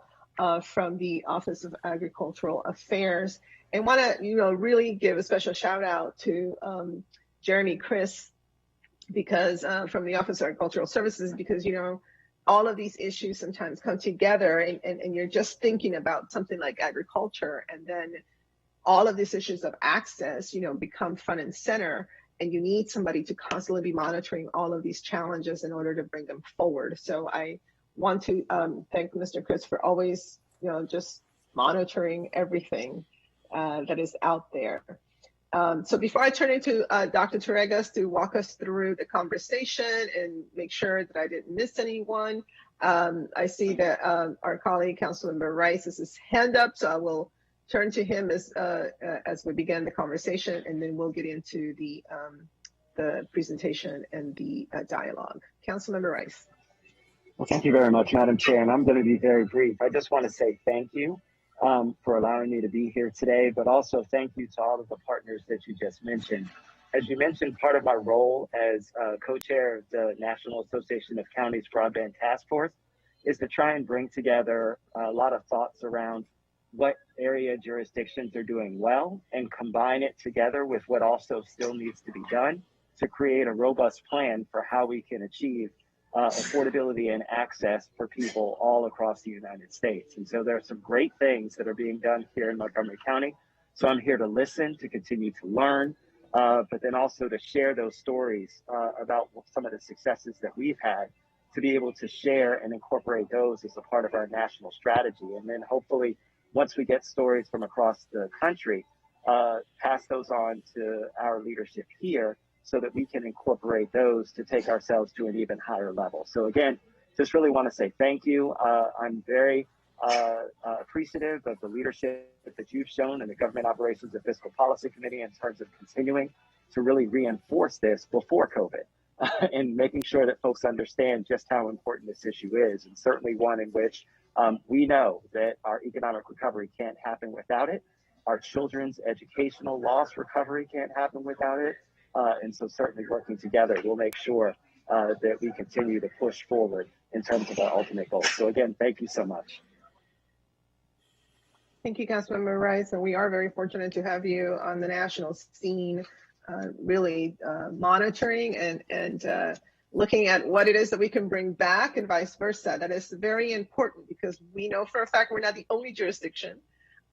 from the Office of Agricultural Affairs, and want to, really give a special shout out to Jeremy Chris, because from the Office of Agricultural Services, because, all of these issues sometimes come together and you're just thinking about something like agriculture, and then all of these issues of access, become front and center, and you need somebody to constantly be monitoring all of these challenges in order to bring them forward. So I want to thank Mr. Chris for always, just monitoring everything that is out there. So before I turn into Dr. Torregas to walk us through the conversation and make sure that I didn't miss anyone, I see that our colleague, Councilmember Rice, has his hand up, so I will turn to him as we begin the conversation, and then we'll get into the presentation and the dialogue. Councilmember Rice. Well, thank you very much, Madam Chair, and I'm going to be very brief. I just want to say thank you for allowing me to be here today, but also thank you to all of the partners that you just mentioned. As you mentioned, part of my role as co-chair of the National Association of Counties Broadband Task Force is to try and bring together a lot of thoughts around what area jurisdictions are doing well and combine it together with what also still needs to be done to create a robust plan for how we can achieve affordability and access for people all across the United States. And so there are some great things that are being done here in Montgomery County. So I'm here to listen, to continue to learn, but then also to share those stories about some of the successes that we've had, to be able to share and incorporate those as a part of our national strategy. And then hopefully, once we get stories from across the country, pass those on to our leadership here, so that we can incorporate those to take ourselves to an even higher level. So again, just really want to say thank you. I'm very appreciative of the leadership that you've shown in the Government Operations and Fiscal Policy Committee in terms of continuing to really reinforce this before COVID and making sure that folks understand just how important this issue is, and certainly one in which we know that our economic recovery can't happen without it. Our children's educational loss recovery can't happen without it. And so certainly working together, we'll make sure that we continue to push forward in terms of our ultimate goals. So again, thank you so much. Thank you, Councilmember Rice. And we are very fortunate to have you on the national scene, really monitoring and looking at what it is that we can bring back and vice versa. That is very important because we know for a fact we're not the only jurisdiction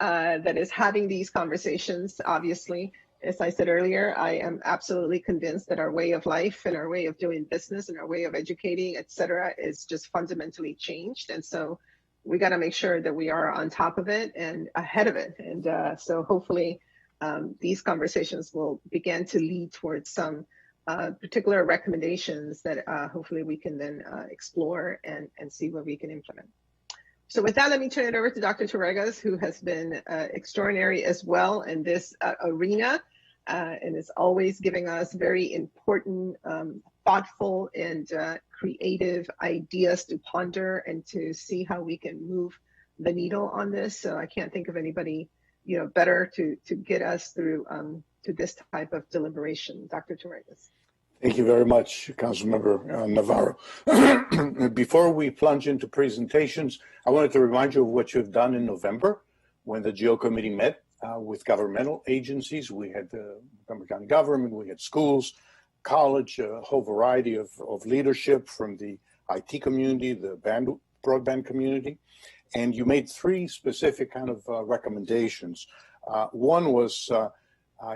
that is having these conversations. Obviously, as I said earlier, I am absolutely convinced that our way of life and our way of doing business and our way of educating, et cetera, is just fundamentally changed. And so we got to make sure that we are on top of it and ahead of it. And so hopefully these conversations will begin to lead towards some particular recommendations that hopefully we can then explore and see what we can implement. So with that, let me turn it over to Dr. Torregas, who has been extraordinary as well in this arena and is always giving us very important, thoughtful, and creative ideas to ponder and to see how we can move the needle on this. So I can't think of anybody, better to get us through to this type of deliberation. Dr. Torregas. Thank you very much, Councilmember Navarro. Before we plunge into presentations, I wanted to remind you of what you've done in November when the GO committee met with governmental agencies. We had the Montgomery County government, we had schools, college, a whole variety of leadership from the IT community, the broadband community, and you made three specific kind of recommendations. One was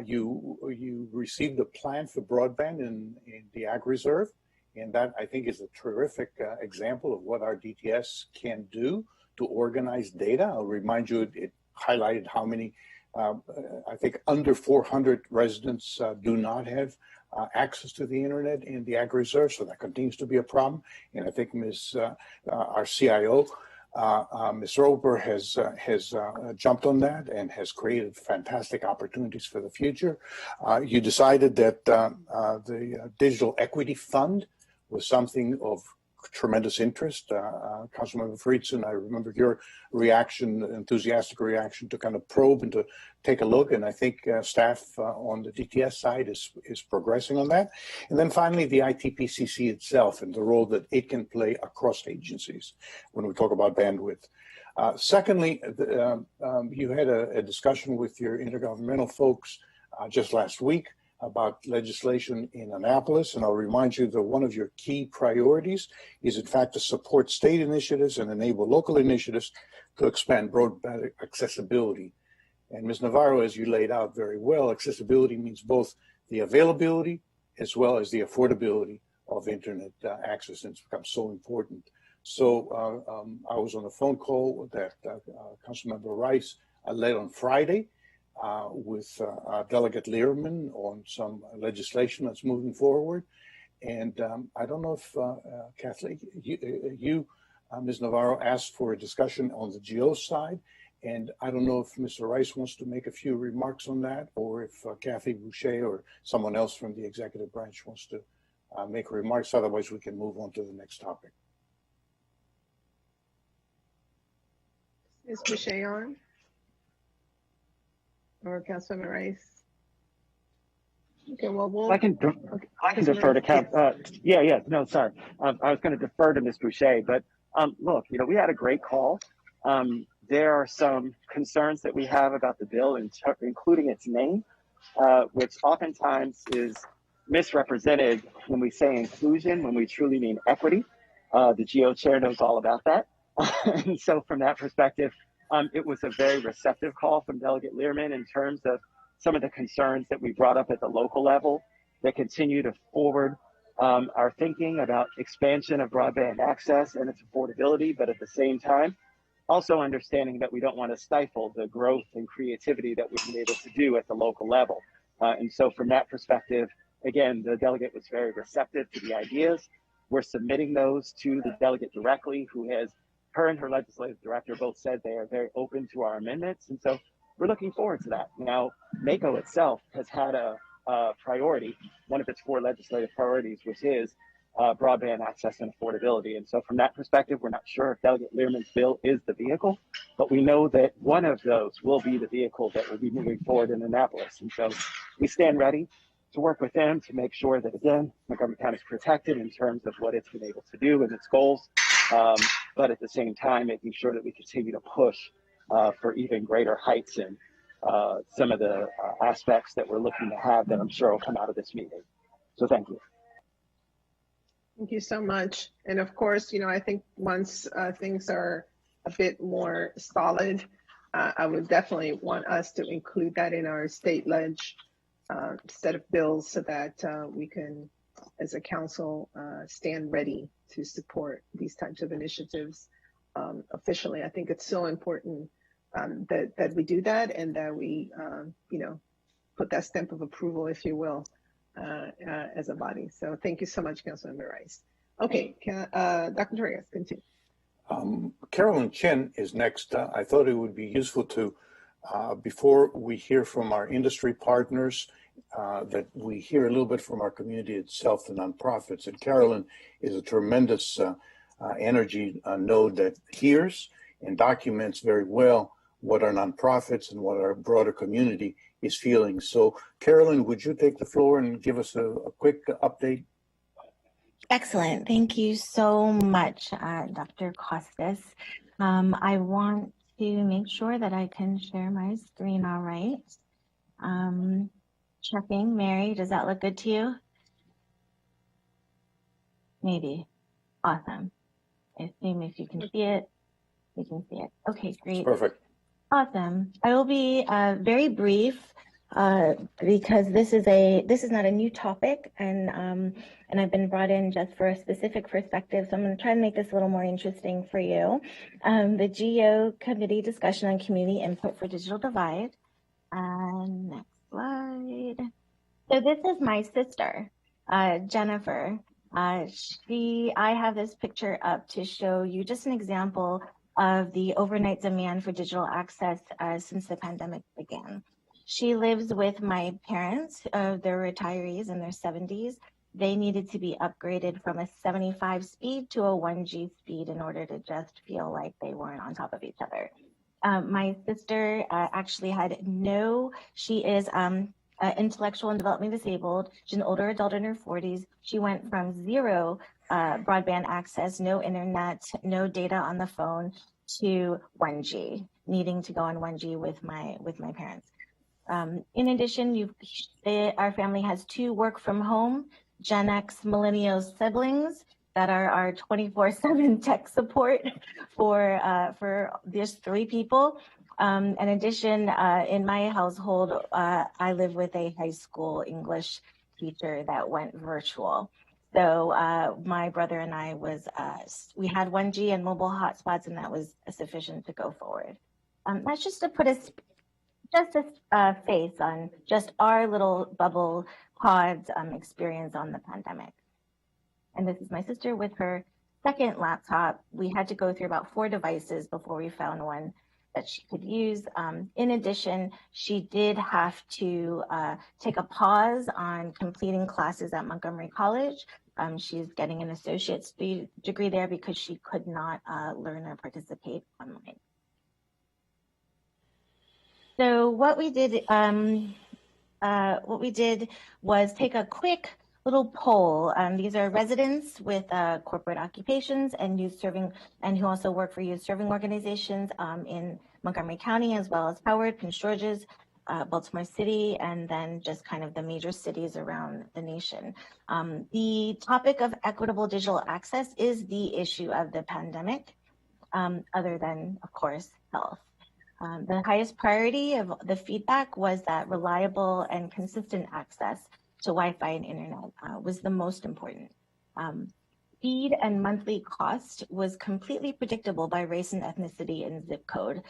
you received a plan for broadband in the Ag Reserve, and that I think is a terrific example of what our DTS can do to organize data. I'll remind you, it highlighted how many, I think under 400 residents do not have access to the internet in the Ag Reserve, so that continues to be a problem. And I think our CIO, Ms. Roper has jumped on that and has created fantastic opportunities for the future. You decided that the Digital Equity Fund was something of tremendous interest. Councilmember Friedson, I remember your reaction, enthusiastic reaction to kind of probe and to take a look. And I think staff on the DTS side is progressing on that. And then finally, the ITPCC itself and the role that it can play across agencies when we talk about bandwidth. Secondly, you had a discussion with your intergovernmental folks just last week about legislation in Annapolis, and I'll remind you that one of your key priorities is in fact to support state initiatives and enable local initiatives to expand broadband accessibility. And Ms. Navarro, as you laid out very well, accessibility means both the availability as well as the affordability of internet access, and it's become so important. So I was on a phone call that Councilmember Rice led on Friday with Delegate Learman on some legislation that's moving forward. And I don't know if, Kathleen, you Ms. Navarro, asked for a discussion on the GO side. And I don't know if Mr. Rice wants to make a few remarks on that, or if Kathy Boucher or someone else from the executive branch wants to make remarks. Otherwise, we can move on to the next topic. Is Boucher on? Or Councilmember Rice? Okay, well, I can defer to Cap. No, sorry. I was going to defer to Ms. Boucher, but look, we had a great call. There are some concerns that we have about the bill, including its name, which oftentimes is misrepresented when we say inclusion, when we truly mean equity. The GO chair knows all about that. And so from that perspective, it was a very receptive call from Delegate Learman in terms of some of the concerns that we brought up at the local level that continue to forward our thinking about expansion of broadband access and its affordability, but at the same time, also understanding that we don't want to stifle the growth and creativity that we've been able to do at the local level. And so from that perspective, again, the delegate was very receptive to the ideas. We're submitting those to the delegate directly, who has, her and her legislative director both said they are very open to our amendments. And so we're looking forward to that. Now, MACO itself has had a priority, one of its 4 legislative priorities, which is broadband access and affordability. And so from that perspective, we're not sure if Delegate Learman's bill is the vehicle, but we know that one of those will be the vehicle that will be moving forward in Annapolis. And so we stand ready to work with them to make sure that, again, Montgomery County is protected in terms of what it's been able to do and its goals, but at the same time, making sure that we continue to push for even greater heights in some of the aspects that we're looking to have that I'm sure will come out of this meeting. So thank you. Thank you so much. And of course, I think once things are a bit more solid, I would definitely want us to include that in our state ledge set of bills so that we can, as a council, stand ready to support these types of initiatives officially. I think it's so important that we do that and that we, put that stamp of approval, if you will, as a body. So thank you so much, Councilmember Rice. Okay, Dr. Torres, continue. Carolyn Chen is next. I thought it would be useful to, before we hear from our industry partners, that we hear a little bit from our community itself, the nonprofits. And Carolyn is a tremendous energy node that hears and documents very well what our nonprofits and what our broader community is feeling. So Carolyn, would you take the floor and give us a quick update? Excellent. Thank you so much, Dr. Costas. I want to make sure that I can share my screen all right. Checking. Mary, does that look good to you? Maybe. Awesome. I assume if you can see it, you can see it. Okay, great. Perfect. Awesome. I will be very brief because this is not a new topic, and I've been brought in just for a specific perspective. So I'm going to try and make this a little more interesting for you. The GO Committee discussion on community input for digital divide. Next slide. So this is my sister, Jennifer. I have this picture up to show you just an example of the overnight demand for digital access since the pandemic began. She lives with my parents. They're retirees in their 70s. They needed to be upgraded from a 75 speed to a 1G speed in order to just feel like they weren't on top of each other. My sister actually she is intellectual and developmentally disabled. She's an older adult in her 40s. She went from zero broadband access, no internet, no data on the phone, to 1G, needing to go on 1G with my parents. In addition, our family has 2 work from home Gen X millennial siblings that are our 24/7 tech support for just 3 people. In addition, in my household, I live with a high school English teacher that went virtual. So my brother and I we had 1G and mobile hotspots, and that was sufficient to go forward. That's just to put a face on just our little bubble pods experience on the pandemic. And this is my sister with her second laptop. We had to go through about 4 devices before we found one that she could use. In addition, she did have to take a pause on completing classes at Montgomery College. She's getting an associate's degree there because she could not learn or participate online. So what we did was take a quick little poll. These are residents with corporate occupations and who also work for youth serving organizations in Montgomery County, as well as Howard, Prince George's, Baltimore City, and then just kind of the major cities around the nation. The topic of equitable digital access is the issue of the pandemic, other than, of course, health. The highest priority of the feedback was that reliable and consistent access to Wi-Fi and internet was the most important. Speed and monthly cost was completely predictable by race and ethnicity and zip code.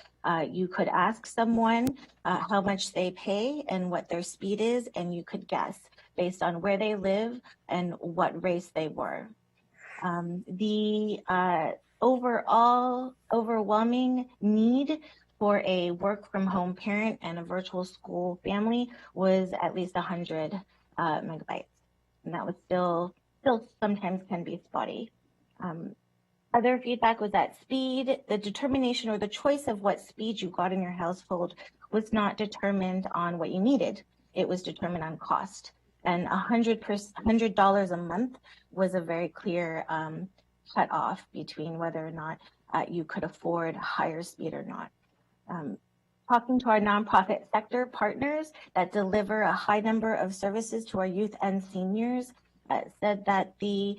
You could ask someone how much they pay and what their speed is, and you could guess based on where they live and what race they were. The overall overwhelming need for a work from home parent and a virtual school family was at least 100 megabytes. And that was still sometimes can be spotty. Other feedback was that speed, the determination or the choice of what speed you got in your household was not determined on what you needed. It was determined on cost. And $100 a month was a very clear cutoff between whether or not you could afford higher speed or not. talking to our nonprofit sector partners that deliver a high number of services to our youth and seniors, said that the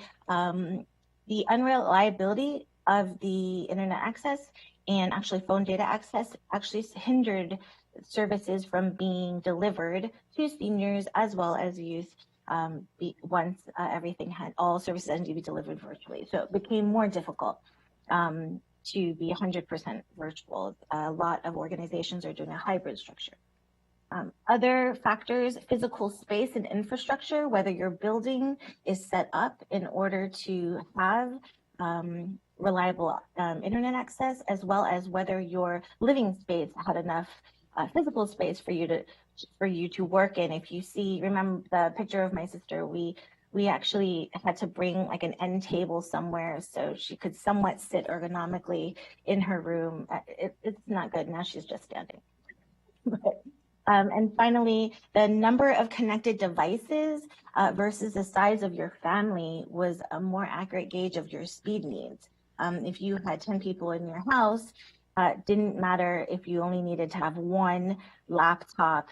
unreliability of the internet access and actually phone data access actually hindered services from being delivered to seniors as well as youth once all services had to be delivered virtually. So it became more difficult to be 100% virtual. A lot of organizations are doing a hybrid structure. Other factors, physical space and infrastructure, whether your building is set up in order to have reliable internet access, as well as whether your living space had enough physical space for you to work in. If you remember the picture of my sister, we actually had to bring like an end table somewhere so she could somewhat sit ergonomically in her room. It's not good. Now she's just standing. And finally, the number of connected devices versus the size of your family was a more accurate gauge of your speed needs. If you had 10 people in your house, didn't matter if you only needed to have one laptop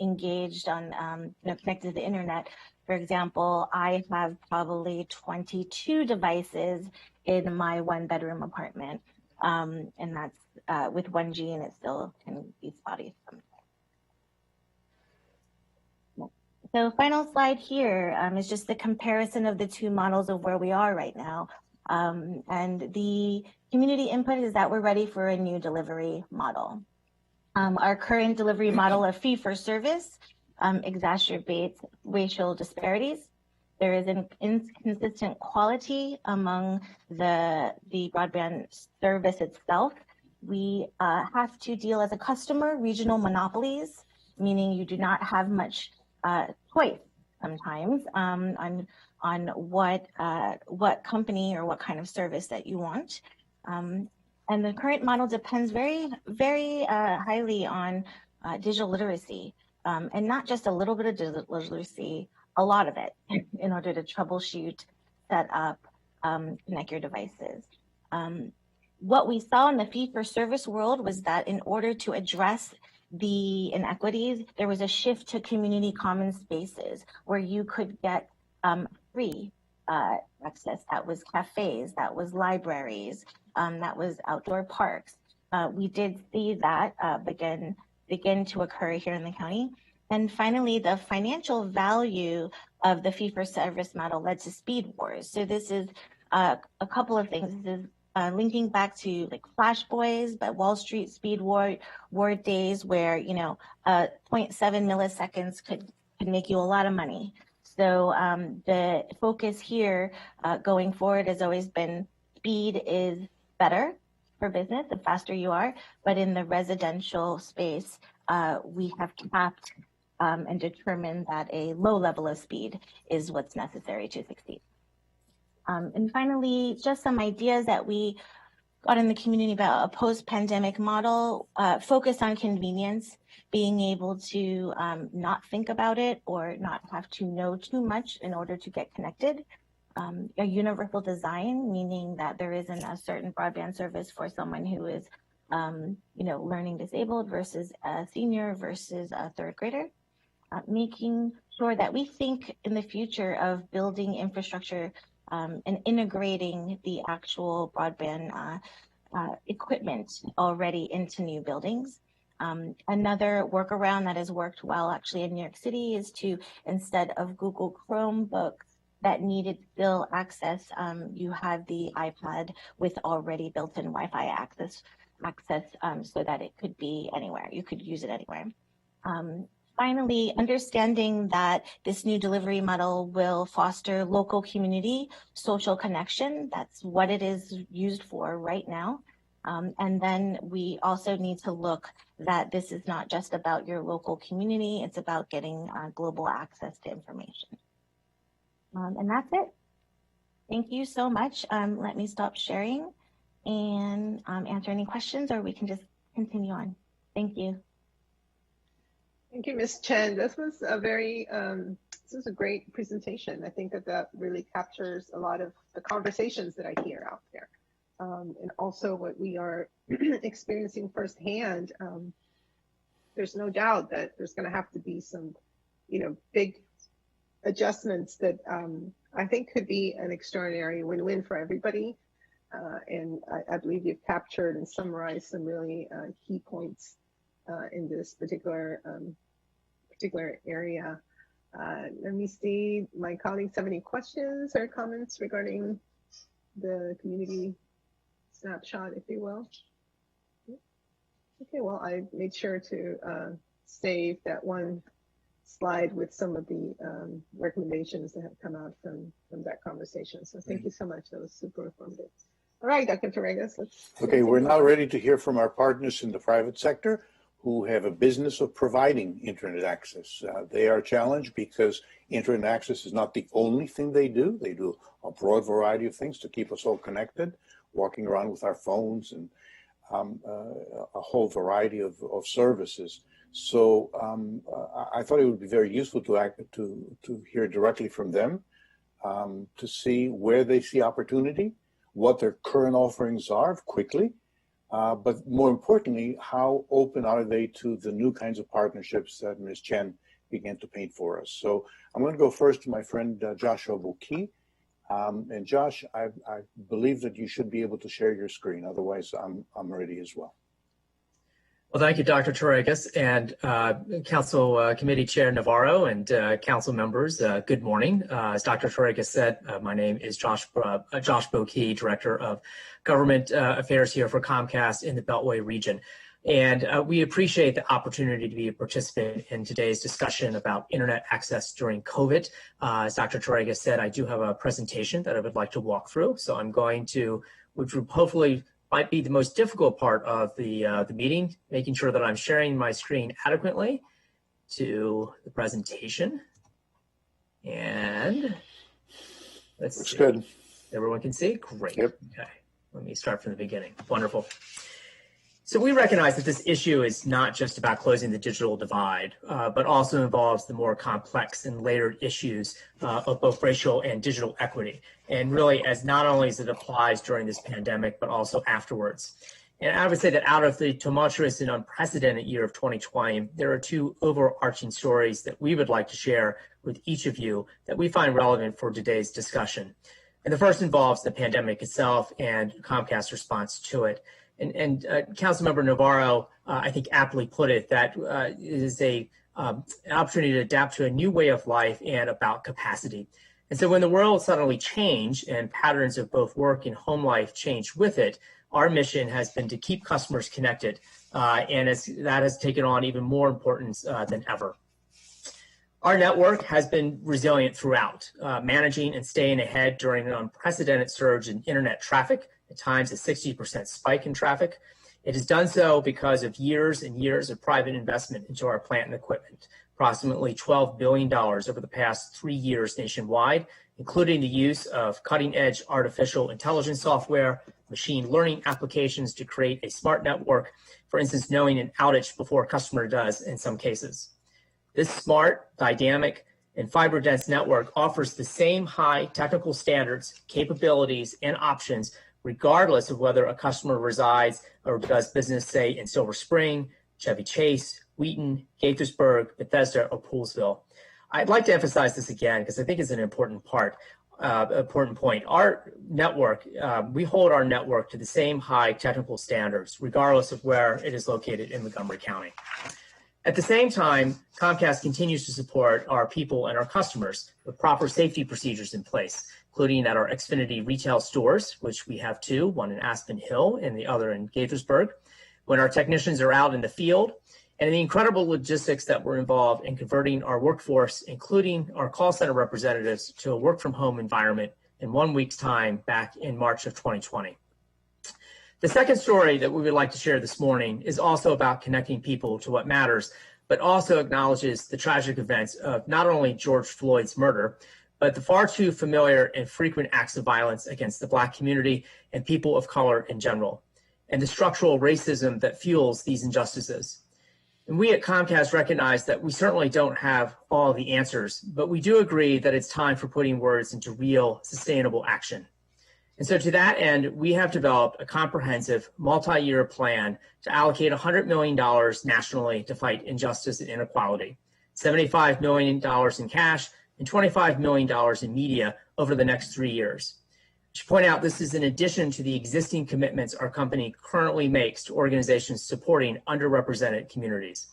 engaged on, connected to the internet. For example, I have probably 22 devices in my one-bedroom apartment, and that's with 1G, and it still can be spotty sometimes. So final slide here is just the comparison of the two models of where we are right now. And the community input is that we're ready for a new delivery model. Our current delivery model of fee-for-service exacerbates racial disparities. There is an inconsistent quality among the broadband service itself. We have to deal as a customer regional monopolies, meaning you do not have much choice sometimes on what company or what kind of service that you want. And the current model depends very, very highly on digital literacy, and not just a little bit of digital literacy, a lot of it, in order to troubleshoot, set up, connect your devices. What we saw in the fee-for-service world was that in order to address the inequities, there was a shift to community common spaces where you could get free access. That was cafes, that was libraries, that was outdoor parks. We did see that begin to occur here in the county. And finally, the financial value of the fee-for-service model led to speed wars. So this is a couple of things. This is linking back to like Flash Boys, but Wall Street speed war days where 0.7 milliseconds could make you a lot of money. So the focus here going forward has always been speed is better for business, the faster you are, but in the residential space, we have capped and determined that a low level of speed is what's necessary to succeed. And finally, just some ideas that we got in the community about a post-pandemic model, focus on convenience, being able to not think about it or not have to know too much in order to get connected. A universal design, meaning that there isn't a certain broadband service for someone who is, learning disabled versus a senior versus a third grader. Making sure that we think in the future of building infrastructure and integrating the actual broadband equipment already into new buildings. Another workaround that has worked well actually in New York City is to, instead of Google Chromebooks that needed still access, you have the iPad with already built-in Wi-Fi access so that it could be anywhere. You could use it anywhere. Finally, understanding that this new delivery model will foster local community, social connection. That's what it is used for right now. And then we also need to look that this is not just about your local community, it's about getting global access to information. And that's it. Thank you so much. Let me stop sharing and answer any questions, or we can just continue on. Thank you. Thank you, Ms. Chen. This was a great presentation. I think that really captures a lot of the conversations that I hear out there. and also what we are experiencing firsthand, there's no doubt that there's going to have to be some, big adjustments that I think could be an extraordinary win-win for everybody. And I believe you've captured and summarized some really key points in this particular area. Let me see, my colleagues have any questions or comments regarding the community snapshot, if you will? Okay, well, I made sure to save that one slide with some of the recommendations that have come out from that conversation. So thank you so much. That was super informative. All right, Dr. Torregas, let's. Okay, we're now ready to hear from our partners in the private sector who have a business of providing internet access. They are challenged because internet access is not the only thing they do. They do a broad variety of things to keep us all connected, walking around with our phones and a whole variety of services. So I thought it would be very useful to hear directly from them, to see where they see opportunity, what their current offerings are quickly, but more importantly, how open are they to the new kinds of partnerships that Ms. Chen began to paint for us. So I'm going to go first to my friend Joshua Buki. And Josh, I believe that you should be able to share your screen. Otherwise, I'm ready as well. Well, thank you, Dr. Torregas, and Council Committee Chair Navarro and Council members. Good morning. As Dr. Torregas said, my name is Josh Buki, Director of Government Affairs here for Comcast in the Beltway region. And we appreciate the opportunity to be a participant in today's discussion about internet access during COVID. As Dr. Torregas said, I do have a presentation that I would like to walk through. So I'm going to, which will hopefully might be the most difficult part of the meeting, making sure that I'm sharing my screen adequately to the presentation. And let's see. Good. Everyone can see? Great. Yep. Okay, let me start from the beginning. Wonderful. So we recognize that this issue is not just about closing the digital divide, but also involves the more complex and layered issues of both racial and digital equity. And really, as not only as it applies during this pandemic, but also afterwards. And I would say that out of the tumultuous and unprecedented year of 2020, there are two overarching stories that we would like to share with each of you that we find relevant for today's discussion. And the first involves the pandemic itself and Comcast's response to it. And Councilmember Navarro, I think aptly put it, that it is an opportunity to adapt to a new way of life and about capacity. And so when the world suddenly changed and patterns of both work and home life changed with it, our mission has been to keep customers connected, and that has taken on even more importance than ever. Our network has been resilient throughout, managing and staying ahead during an unprecedented surge in internet traffic, at times a 60% spike in traffic. It has done so because of years and years of private investment into our plant and equipment, approximately $12 billion over the past 3 years nationwide, including the use of cutting-edge artificial intelligence software, machine learning applications to create a smart network, for instance, knowing an outage before a customer does in some cases. This smart, dynamic, and fiber-dense network offers the same high technical standards, capabilities, and options regardless of whether a customer resides or does business, say, in Silver Spring, Chevy Chase, Wheaton, Gaithersburg, Bethesda, or Poolsville. I'd like to emphasize this again because I think it's an important point. Our network, we hold our network to the same high technical standards, regardless of where it is located in Montgomery County. At the same time, Comcast continues to support our people and our customers with proper safety procedures in place, including at our Xfinity retail stores, which we have two, one in Aspen Hill and the other in Gaithersburg, when our technicians are out in the field, and the incredible logistics that were involved in converting our workforce, including our call center representatives, to a work-from-home environment in 1 week's time back in March of 2020. The second story that we would like to share this morning is also about connecting people to what matters, but also acknowledges the tragic events of not only George Floyd's murder, but the far too familiar and frequent acts of violence against the Black community and people of color in general, and the structural racism that fuels these injustices. And we at Comcast recognize that we certainly don't have all the answers, but we do agree that it's time for putting words into real, sustainable action. And so to that end, we have developed a comprehensive multi-year plan to allocate $100 million nationally to fight injustice and inequality, $75 million in cash, and $25 million in media over the next 3 years. I should point out this is in addition to the existing commitments our company currently makes to organizations supporting underrepresented communities.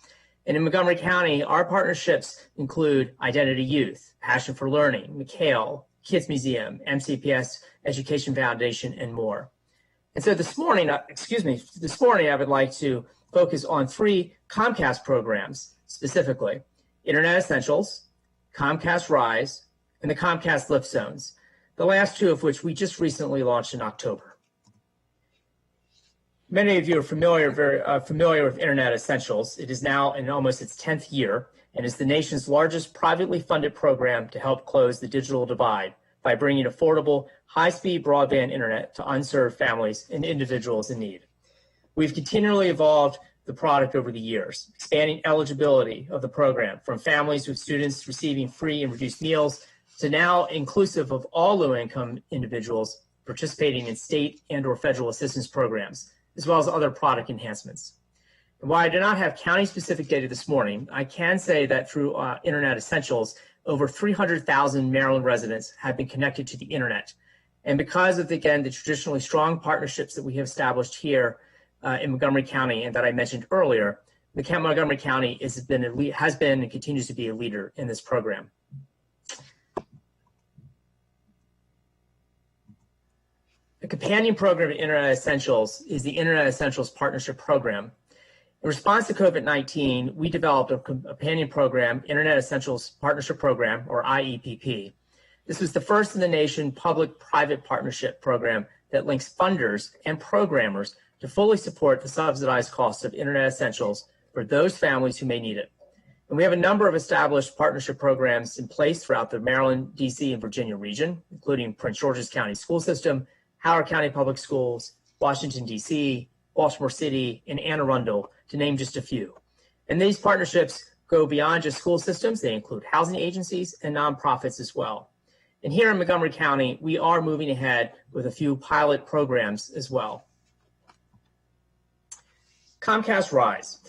And in Montgomery County, our partnerships include Identity Youth, Passion for Learning, McHale, Kids Museum, MCPS Education Foundation, and more. And so this morning I would like to focus on 3 Comcast programs specifically: Internet Essentials, Comcast Rise, and the Comcast Lift Zones, the last 2 of which we just recently launched in October. Many of you are very familiar with Internet Essentials. It is now in almost its 10th year and is the nation's largest privately funded program to help close the digital divide by bringing affordable, high-speed broadband internet to unserved families and individuals in need. We've continually evolved the product over the years, expanding eligibility of the program from families with students receiving free and reduced meals to now inclusive of all low-income individuals participating in state and/or federal assistance programs, as well as other product enhancements. And while I do not have county-specific data this morning, I can say that through Internet Essentials, over 300,000 Maryland residents have been connected to the internet. And because of, again, the traditionally strong partnerships that we have established here in Montgomery County and that I mentioned earlier, Montgomery County has been and continues to be a leader in this program. The companion program of Internet Essentials is the Internet Essentials Partnership Program. In response to COVID-19, we developed a companion program, Internet Essentials Partnership Program, or IEPP. This was the first in the nation public-private partnership program that links funders and programmers to fully support the subsidized costs of Internet Essentials for those families who may need it. And we have a number of established partnership programs in place throughout the Maryland, DC, and Virginia region, including Prince George's County School System, Howard County Public Schools, Washington, DC, Baltimore City, and Anne Arundel, to name just a few. And these partnerships go beyond just school systems. They include housing agencies and nonprofits as well. And here in Montgomery County, we are moving ahead with a few pilot programs as well. Comcast Rise.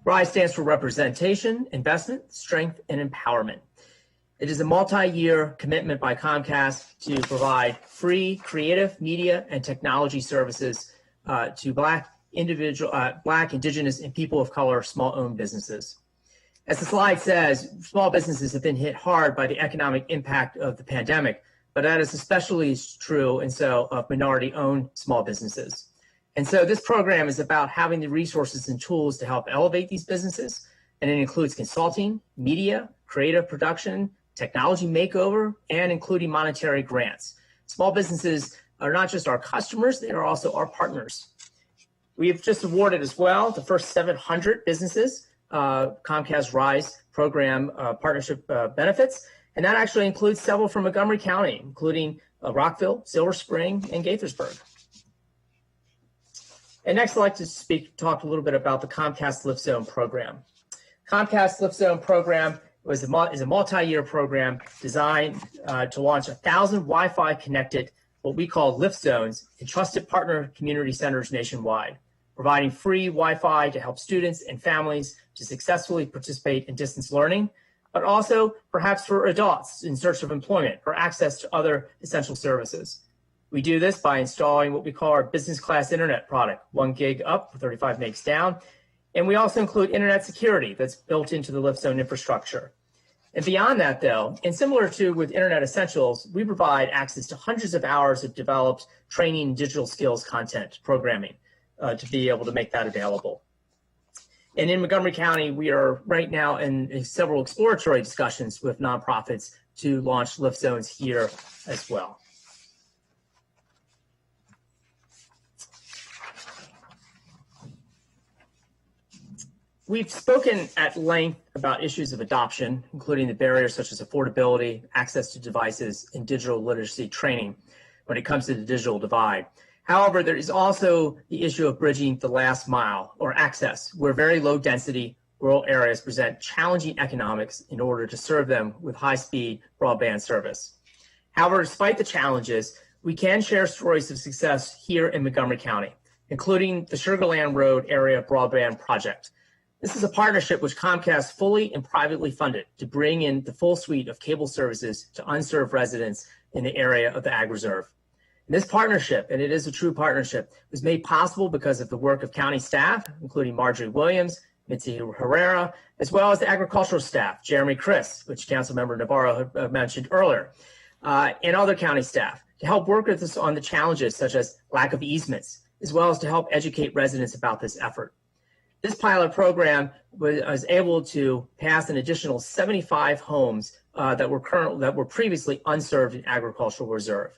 RISE stands for Representation, Investment, Strength, and Empowerment. It is a multi-year commitment by Comcast to provide free creative media and technology services to Black, Indigenous, and people of color small-owned businesses. As the slide says, small businesses have been hit hard by the economic impact of the pandemic, but that is especially true and so of minority-owned small businesses. And so this program is about having the resources and tools to help elevate these businesses, and it includes consulting, media, creative production, technology makeover, and including monetary grants. Small businesses are not just our customers, they are also our partners. We have just awarded as well the first 700 businesses Comcast Rise program partnership benefits, and that actually includes several from Montgomery County, including Rockville, Silver Spring, and Gaithersburg. And next, I'd like to talk a little bit about the Comcast Lift Zone program. Comcast Lift Zone program is a multi-year program designed to launch 1,000 Wi-Fi connected, what we call lift zones, in trusted partner community centers nationwide, providing free Wi-Fi to help students and families to successfully participate in distance learning, but also perhaps for adults in search of employment or access to other essential services. We do this by installing what we call our business class internet product, 1 gig up, 35 megs down. And we also include internet security that's built into the lift zone infrastructure. And beyond that, though, and similar to with Internet Essentials, we provide access to hundreds of hours of developed training and digital skills content programming to be able to make that available. And in Montgomery County, we are right now in several exploratory discussions with nonprofits to launch lift zones here as well. We've spoken at length about issues of adoption, including the barriers such as affordability, access to devices, and digital literacy training when it comes to the digital divide. However, there is also the issue of bridging the last mile or access, where very low density rural areas present challenging economics in order to serve them with high-speed broadband service. However, despite the challenges, we can share stories of success here in Montgomery County, including the Sugarland Road area broadband project. This is a partnership which Comcast fully and privately funded to bring in the full suite of cable services to unserved residents in the area of the Ag Reserve. And this partnership, and it is a true partnership, was made possible because of the work of county staff, including Marjorie Williams, Mitzi Herrera, as well as the agricultural staff, Jeremy Chris, which Councilmember Navarro mentioned earlier, and other county staff to help work with us on the challenges such as lack of easements, as well as to help educate residents about this effort. This pilot program was able to pass an additional 75 homes that were previously unserved in agricultural reserve.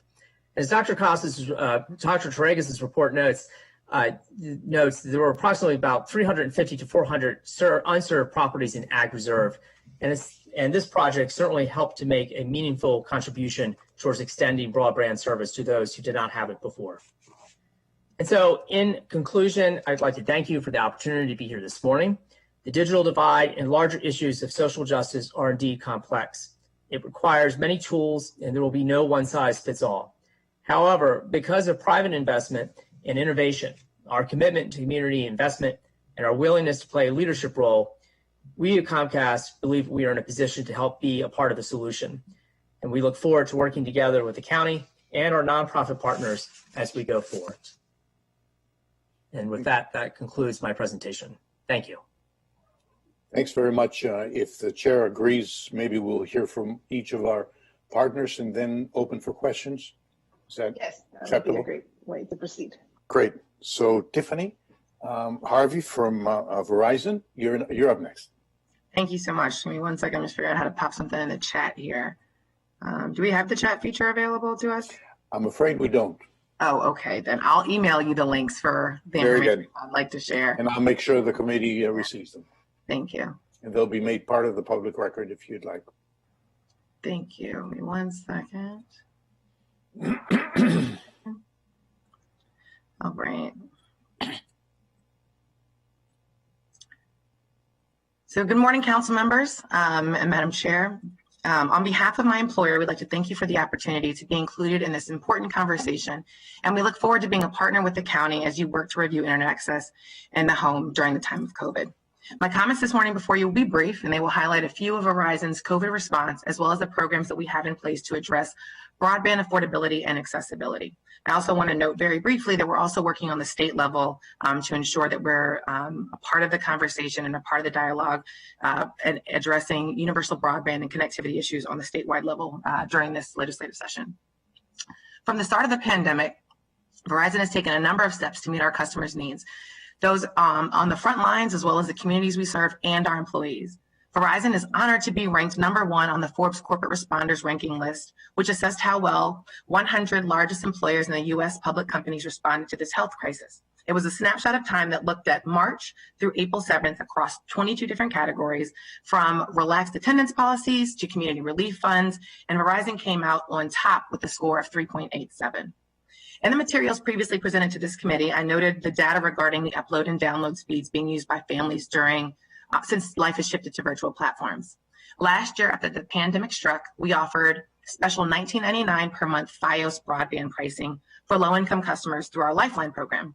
As Dr. Tregas' report notes, there were approximately about 350 to 400 unserved properties in Ag Reserve, and this project certainly helped to make a meaningful contribution towards extending broadband service to those who did not have it before. And so, in conclusion, I'd like to thank you for the opportunity to be here this morning. The digital divide and larger issues of social justice are indeed complex. It requires many tools, and there will be no one-size-fits-all. However, because of private investment and innovation, our commitment to community investment, and our willingness to play a leadership role, we at Comcast believe we are in a position to help be a part of the solution. And we look forward to working together with the county and our nonprofit partners as we go forward. And with that, that concludes my presentation. Thank you. Thanks very much. If the chair agrees, maybe we'll hear from each of our partners and then open for questions. Is that acceptable? That would be a great way to proceed. Great. So Tiffany Harvey from Verizon, you're up next. Thank you so much. Give me 1 second. I'm just figuring out how to pop something in the chat here. Do we have the chat feature available to us? I'm afraid we don't. Oh, okay. Then I'll email you the links for the information I'd like to share. And I'll make sure the committee receives them. Thank you. And they'll be made part of the public record if you'd like. Thank you. Give me 1 second. All right. So good morning, council members and Madam Chair. On behalf of my employer, we'd like to thank you for the opportunity to be included in this important conversation. And we look forward to being a partner with the county as you work to review internet access in the home during the time of COVID. My comments this morning before you will be brief, and they will highlight a few of Verizon's COVID response, as well as the programs that we have in place to address broadband affordability and accessibility. I also want to note very briefly that we're also working on the state level to ensure that we're a part of the conversation and a part of the dialogue and addressing universal broadband and connectivity issues on the statewide level during this legislative session. From the start of the pandemic, Verizon has taken a number of steps to meet our customers' needs, those on the front lines, as well as the communities we serve and our employees. Verizon is honored to be ranked #1 on the Forbes Corporate Responders ranking list, which assessed how well 100 largest employers in the U.S. public companies responded to this health crisis. It was a snapshot of time that looked at March through April 7th across 22 different categories, from relaxed attendance policies to community relief funds, and Verizon came out on top with a score of 3.87. In the materials previously presented to this committee, I noted the data regarding the upload and download speeds being used by families since life has shifted to virtual platforms. Last year, after the pandemic struck, we offered special $19.99 per month FiOS broadband pricing for low-income customers through our Lifeline program.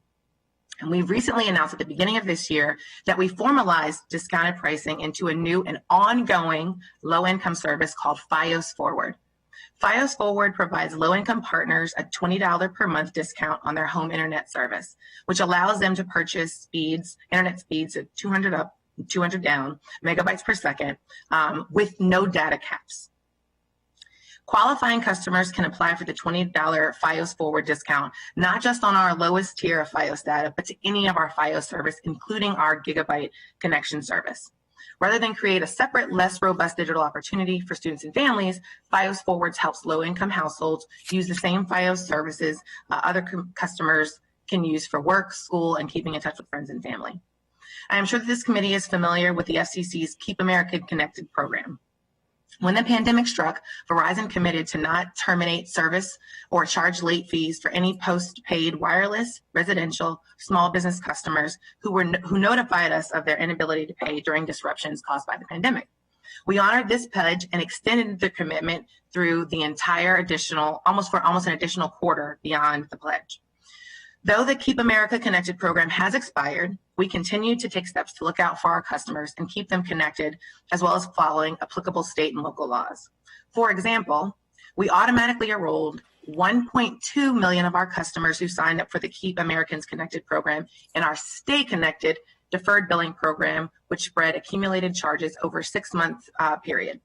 And we recently announced at the beginning of this year that we formalized discounted pricing into a new and ongoing low-income service called FiOS Forward. FiOS Forward provides low-income partners a $20 per month discount on their home internet service, which allows them to purchase internet speeds at 200 up, 200 down, megabytes per second, with no data caps. Qualifying customers can apply for the $20 FiOS Forward discount, not just on our lowest tier of FiOS data, but to any of our FiOS service, including our gigabyte connection service. Rather than create a separate, less robust digital opportunity for students and families, FiOS Forwards helps low-income households use the same FiOS services other customers can use for work, school, and keeping in touch with friends and family. I am sure that this committee is familiar with the FCC's Keep America Connected program. When the pandemic struck, Verizon committed to not terminate service or charge late fees for any post-paid wireless, residential, small business customers who notified us of their inability to pay during disruptions caused by the pandemic. We honored this pledge and extended the commitment through the entire almost an additional quarter beyond the pledge. Though the Keep America Connected program has expired, we continue to take steps to look out for our customers and keep them connected, as well as following applicable state and local laws. For example, we automatically enrolled 1.2 million of our customers who signed up for the Keep Americans Connected program in our Stay Connected deferred billing program, which spread accumulated charges over a 6-month period.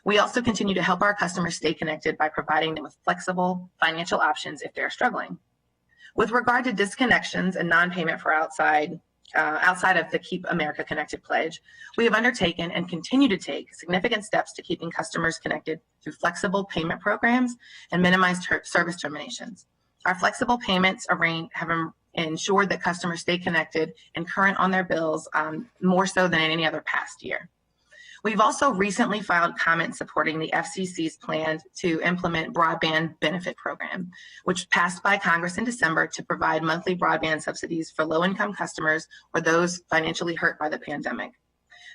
We also continue to help our customers stay connected by providing them with flexible financial options if they're struggling. With regard to disconnections and non-payment for outside of the Keep America Connected pledge, we have undertaken and continue to take significant steps to keeping customers connected through flexible payment programs and minimized service terminations. Our flexible payments have ensured that customers stay connected and current on their bills more so than in any other past year. We've also recently filed comments supporting the FCC's plan to implement broadband benefit program, which passed by Congress in December to provide monthly broadband subsidies for low-income customers or those financially hurt by the pandemic.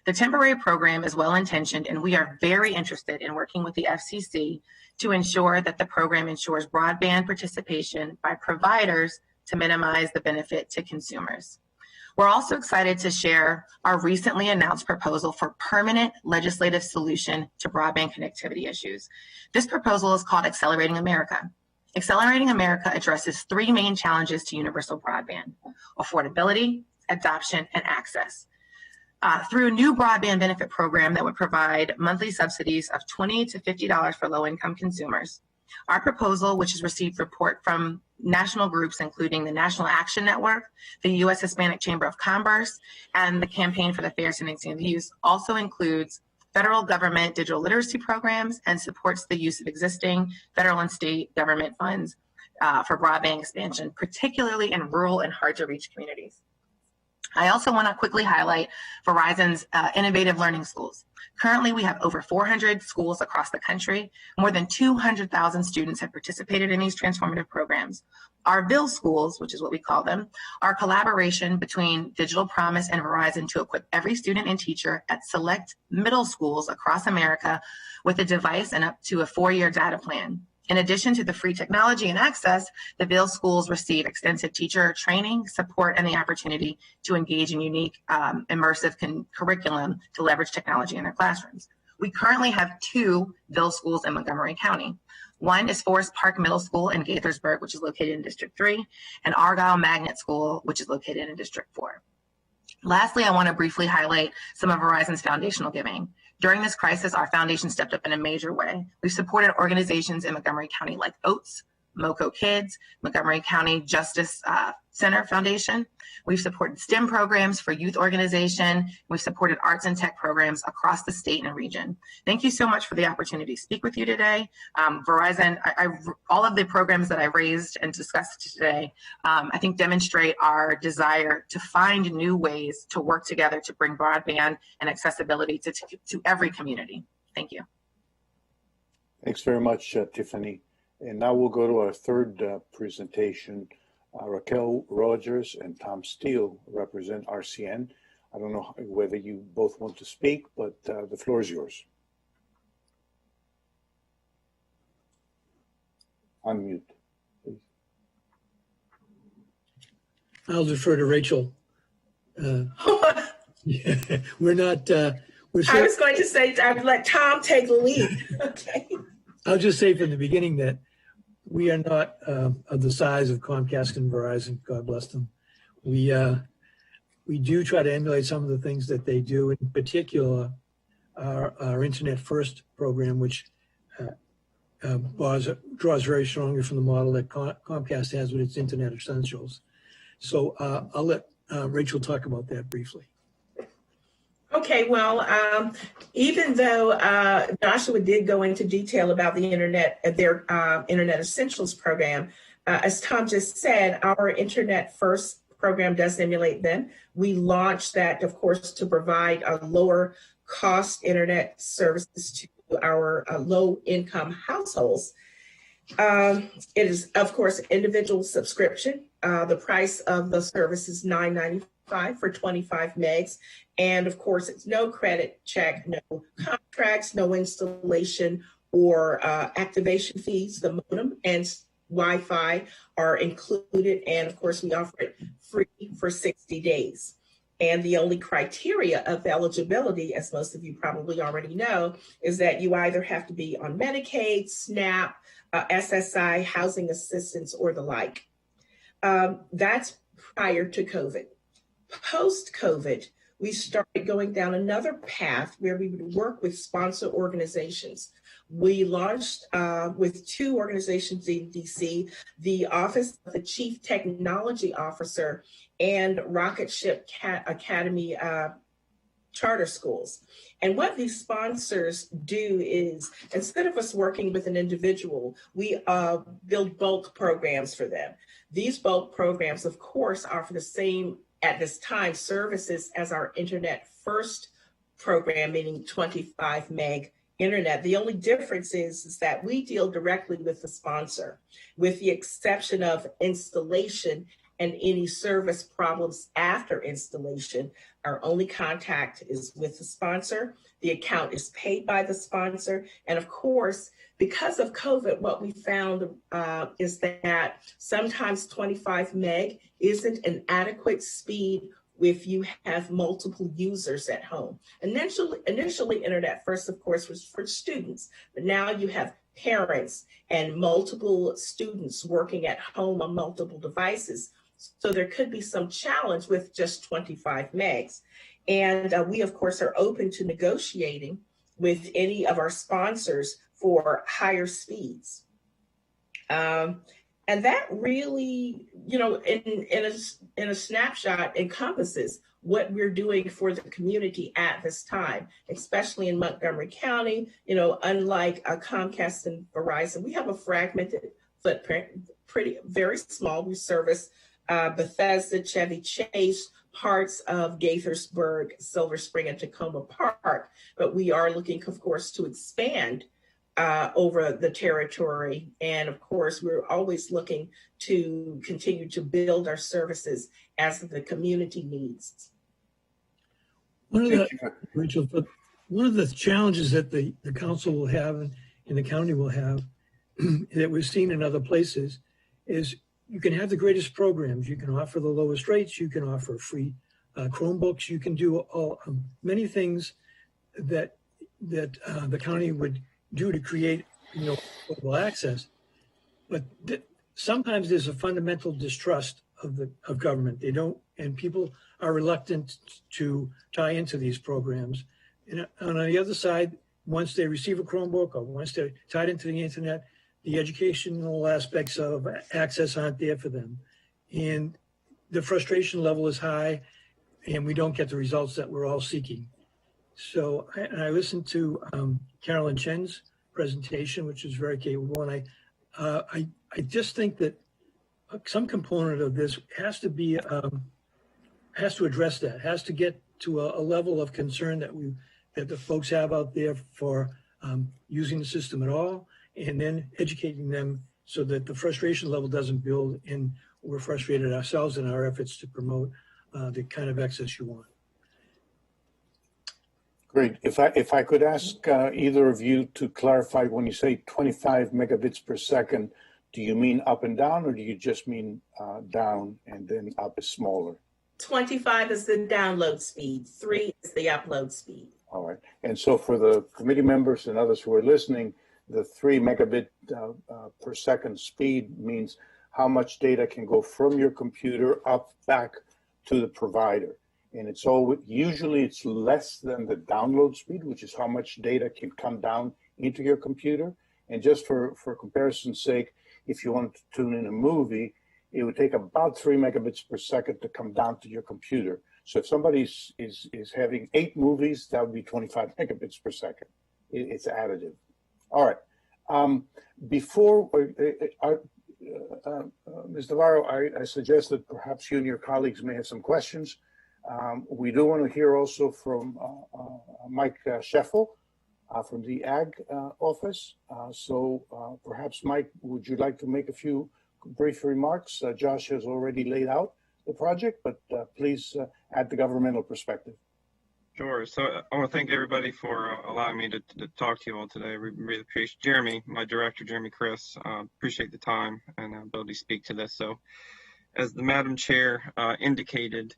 The temporary program is well-intentioned, and we are very interested in working with the FCC to ensure that the program ensures broadband participation by providers to minimize the benefit to consumers. We're also excited to share our recently announced proposal for permanent legislative solution to broadband connectivity issues. This proposal is called Accelerating America. Accelerating America addresses 3 main challenges to universal broadband: affordability, adoption, and access. Through a new broadband benefit program that would provide monthly subsidies of $20 to $50 for low-income consumers. Our proposal, which has received support from national groups including the National Action Network, the U.S. Hispanic Chamber of Commerce, and the Campaign for the Fair Sentencing of Youth, also includes federal government digital literacy programs and supports the use of existing federal and state government funds for broadband expansion, particularly in rural and hard-to-reach communities. I also want to quickly highlight Verizon's innovative learning schools. Currently, we have over 400 schools across the country. More than 200,000 students have participated in these transformative programs. Our Ville schools, which is what we call them, are a collaboration between Digital Promise and Verizon to equip every student and teacher at select middle schools across America with a device and up to a 4-year data plan. In addition to the free technology and access, the Ville schools receive extensive teacher training, support, and the opportunity to engage in unique immersive curriculum to leverage technology in their classrooms. We currently have 2 Ville schools in Montgomery County. One is Forest Park Middle School in Gaithersburg, which is located in District 3, and Argyle Magnet School, which is located in District 4. Lastly, I want to briefly highlight some of Verizon's foundational giving. During this crisis, our foundation stepped up in a major way. We've supported organizations in Montgomery County like OATS, MoCo Kids, Montgomery County Justice Center Foundation. We've supported STEM programs for youth organization. We've supported arts and tech programs across the state and region. Thank you so much for the opportunity to speak with you today. Verizon, all of the programs that I raised and discussed today, I think demonstrate our desire to find new ways to work together to bring broadband and accessibility to every community. Thank you. Thanks very much, Tiffany. And now we'll go to our third presentation. Raquel Rogers and Tom Steele represent RCN. I don't know whether you both want to speak, but the floor is yours. Unmute, please. I'll defer to Rachel. We're not. I was going to say I would let Tom take the lead. Okay. I'll just say from the beginning that we are not of the size of Comcast and Verizon. God bless them. We do try to emulate some of the things that they do. In particular, our Internet First program, which draws very strongly from the model that Comcast has with its Internet Essentials. So I'll let Rachel talk about that briefly. Okay, well, even though Joshua did go into detail about the their Internet Essentials program, as Tom just said, our Internet First program does emulate them. We launched that, of course, to provide a lower cost internet services to our low-income households. It is, of course, individual subscription. The price of the service is $9.95 for 25 megs. And of course, it's no credit check, no contracts, no installation or activation fees. The modem and Wi-Fi are included. And of course, we offer it free for 60 days. And the only criteria of eligibility, as most of you probably already know, is that you either have to be on Medicaid, SNAP, SSI, housing assistance, or the like. That's prior to COVID. Post-COVID, we started going down another path where we would work with sponsor organizations. We launched with two organizations in DC, the Office of the Chief Technology Officer and Rocket Ship Academy charter schools. And what these sponsors do is, instead of us working with an individual, we build bulk programs for them. These bulk programs, of course, offer the same, at this time, services as our Internet First program, meaning 25 meg internet. The only difference is that we deal directly with the sponsor, with the exception of installation and any service problems after installation. Our only contact is with the sponsor. The account is paid by the sponsor. And of course, because of COVID, what we found is that sometimes 25 meg isn't an adequate speed if you have multiple users at home. Initially, Internet First, of course, was for students, but now you have parents and multiple students working at home on multiple devices. So there could be some challenge with just 25 megs. And we, of course, are open to negotiating with any of our sponsors for higher speeds. And that really, in a snapshot, encompasses what we're doing for the community at this time, especially in Montgomery County. Unlike Comcast and Verizon, we have a fragmented footprint, very small. We service Bethesda, Chevy Chase, parts of Gaithersburg, Silver Spring, and Tacoma Park. But we are looking, of course, to expand over the territory. And of course, we're always looking to continue to build our services as the community needs. Rachel, but one of the challenges that the council will have and the county will have that we've seen in other places is you can have the greatest programs. You can offer the lowest rates. You can offer free Chromebooks. You can do many things that the county would do to create, affordable access. But sometimes there's a fundamental distrust of government. They don't, and people are reluctant to tie into these programs. And on the other side, once they receive a Chromebook or once they're tied into the internet, the educational aspects of access aren't there for them. And the frustration level is high and we don't get the results that we're all seeking. So I listened to Carolyn Chen's presentation, which is very capable. And I just think that some component of this has to be, has to address that, has to get to a level of concern that the folks have out there for using the system at all, and then educating them so that the frustration level doesn't build and we're frustrated ourselves in our efforts to promote the kind of access you want. Great. If I could ask either of you to clarify, when you say 25 megabits per second, do you mean up and down, or do you just mean down and then up is smaller? 25 is the download speed, 3 is the upload speed. All right. And so for the committee members and others who are listening, the 3 megabit per second speed means how much data can go from your computer up back to the provider. And it's usually it's less than the download speed, which is how much data can come down into your computer. And just for comparison's sake, if you want to tune in a movie, it would take about 3 megabits per second to come down to your computer. So if somebody is having 8 movies, that would be 25 megabits per second. It's additive. All right. Before, Ms. Navarro, I suggest that perhaps you and your colleagues may have some questions. We do want to hear also from Mike Scheffel from the Ag office. So perhaps, Mike, would you like to make a few brief remarks? Josh has already laid out the project, but please add the governmental perspective. Sure. So I want to thank everybody for allowing me to talk to you all today. We really appreciate Jeremy, my director, Jeremy Chris. Appreciate the time and ability to speak to this. So as the Madam Chair indicated,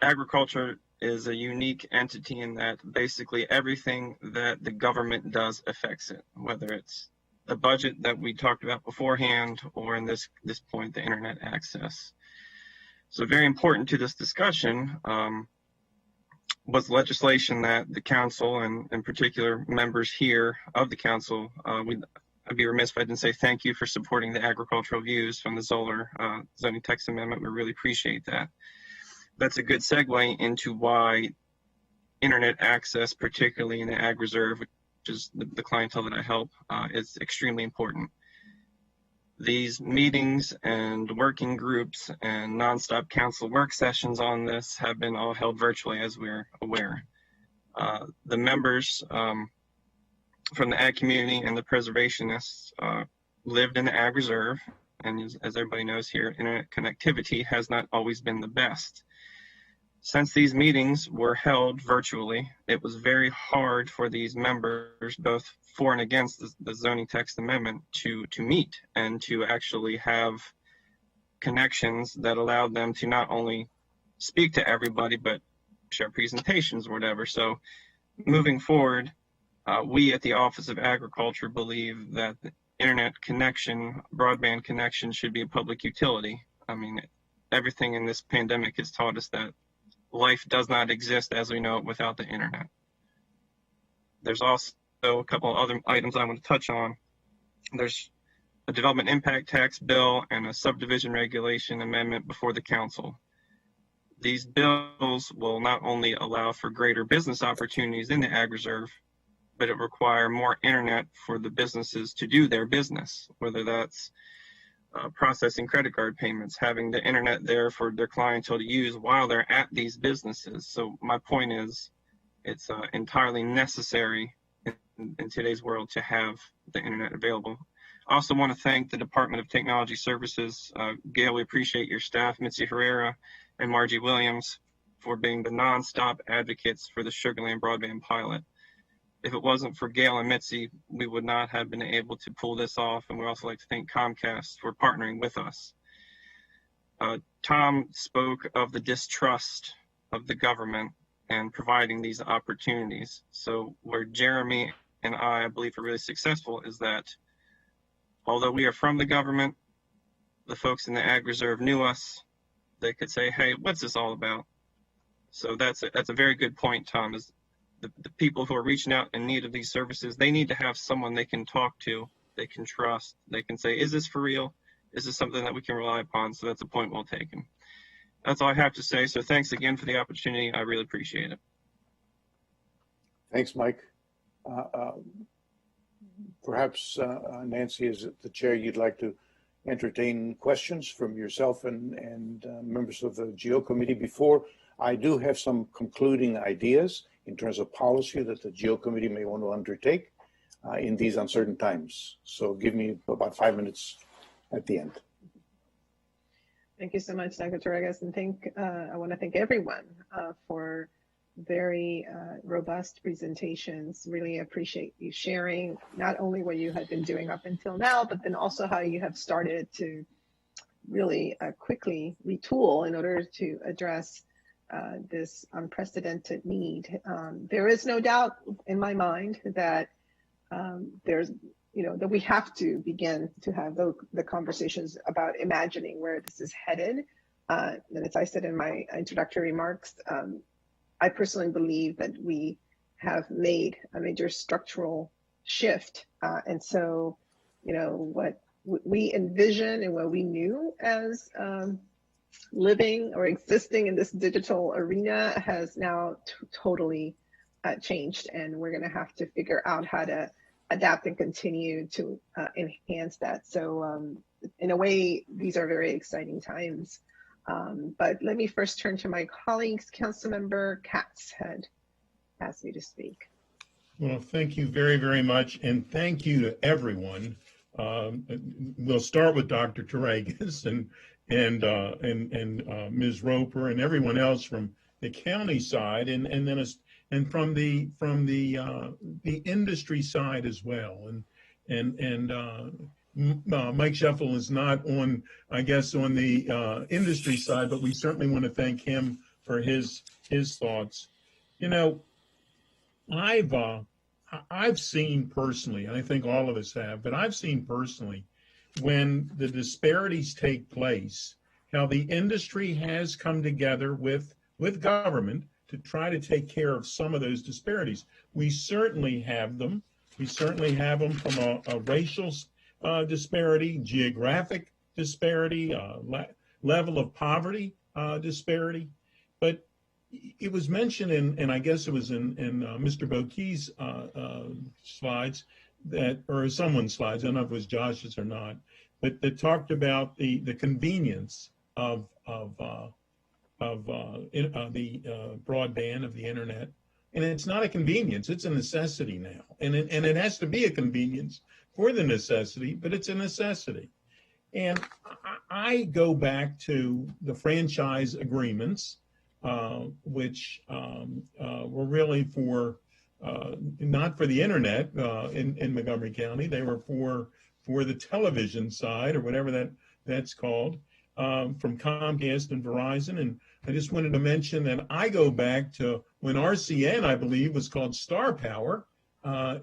agriculture is a unique entity in that basically everything that the government does affects it, whether it's the budget that we talked about beforehand or in this point, the internet access. So very important to this discussion was legislation that the council and in particular members here of the council, I'd be remiss if I didn't say thank you for supporting the agricultural views from the Zoller zoning text amendment. We really appreciate that. That's a good segue into why internet access, particularly in the ag reserve, which is the clientele that I help, is extremely important. These meetings and working groups and nonstop council work sessions on this have been all held virtually, as we're aware. The members from the ag community and the preservationists lived in the ag reserve, and as everybody knows here, internet connectivity has not always been the best. Since these meetings were held virtually, it was very hard for these members, both for and against the zoning text amendment, to meet and to actually have connections that allowed them to not only speak to everybody, but share presentations or whatever. So moving forward, we at the Office of Agriculture believe that the internet connection, broadband connection, should be a public utility. I mean, everything in this pandemic has taught us that life does not exist as we know it without the internet. There's also a couple of other items I want to touch on. There's a development impact tax bill and a subdivision regulation amendment before the council. These bills will not only allow for greater business opportunities in the ag reserve, but it require more internet for the businesses to do their business, whether that's processing credit card payments, having the internet there for their clientele to use while they're at these businesses. So my point is, it's entirely necessary in today's world to have the internet available. I also want to thank the Department of Technology Services. Gail, we appreciate your staff, Mitzi Herrera and Margie Williams, for being the nonstop advocates for the Sugar Land broadband pilot. If it wasn't for Gail and Mitzi, we would not have been able to pull this off. And we also like to thank Comcast for partnering with us. Tom spoke of the distrust of the government and providing these opportunities. So where Jeremy and I believe are really successful is that although we are from the government, the folks in the ag reserve knew us. They could say, hey, what's this all about? So that's a very good point, Tom, is the people who are reaching out in need of these services, they need to have someone they can talk to, they can trust, they can say, is this for real? Is this something that we can rely upon? So that's a point well taken. That's all I have to say. So thanks again for the opportunity. I really appreciate it. Thanks, Mike. Perhaps Nancy, as the chair, you'd like to entertain questions from yourself and members of the GEO committee. Before I do have some concluding ideas in terms of policy that the GEO committee may want to undertake in these uncertain times. So give me about 5 minutes at the end. Thank you so much, Dr. Torregas, and I want to thank everyone for very robust presentations. Really appreciate you sharing not only what you had been doing up until now, but then also how you have started to really quickly retool in order to address this unprecedented need. There is no doubt in my mind that that we have to begin to have the conversations about imagining where this is headed. And as I said in my introductory remarks, I personally believe that we have made a major structural shift. And so, what we envision and what we knew as living or existing in this digital arena has now totally changed. And we're going to have to figure out how to adapt and continue to enhance that. So in a way, these are very exciting times. But let me first turn to my colleagues. Councilmember Katz had asked me to speak. Well, thank you very, very much. And thank you to everyone. We'll start with Dr. Torregas and Ms. Roper and everyone else from county side, and then and from the industry side as well. Mike Scheffel is not on, I guess, on the industry side, but we certainly want to thank him for his thoughts. You know, I've seen personally, and I think all of us have, but I've seen personally when the disparities take place, how the industry has come together with government to try to take care of some of those disparities. We certainly have them. We certainly have them from a racial disparity, geographic disparity, level of poverty disparity. But it was mentioned and I guess it was in Mr. Bokey's slides or someone's slides, I don't know if it was Josh's or not, but that talked about the convenience of the broadband, of the internet. And it's not a convenience, it's a necessity now. And it has to be a convenience for the necessity, but it's a necessity. And I go back to the franchise agreements, which were really for, not for the internet in Montgomery County, they were for the television side or whatever that's called, from Comcast and Verizon. And I just wanted to mention that I go back to when RCN, I believe, was called Star Power,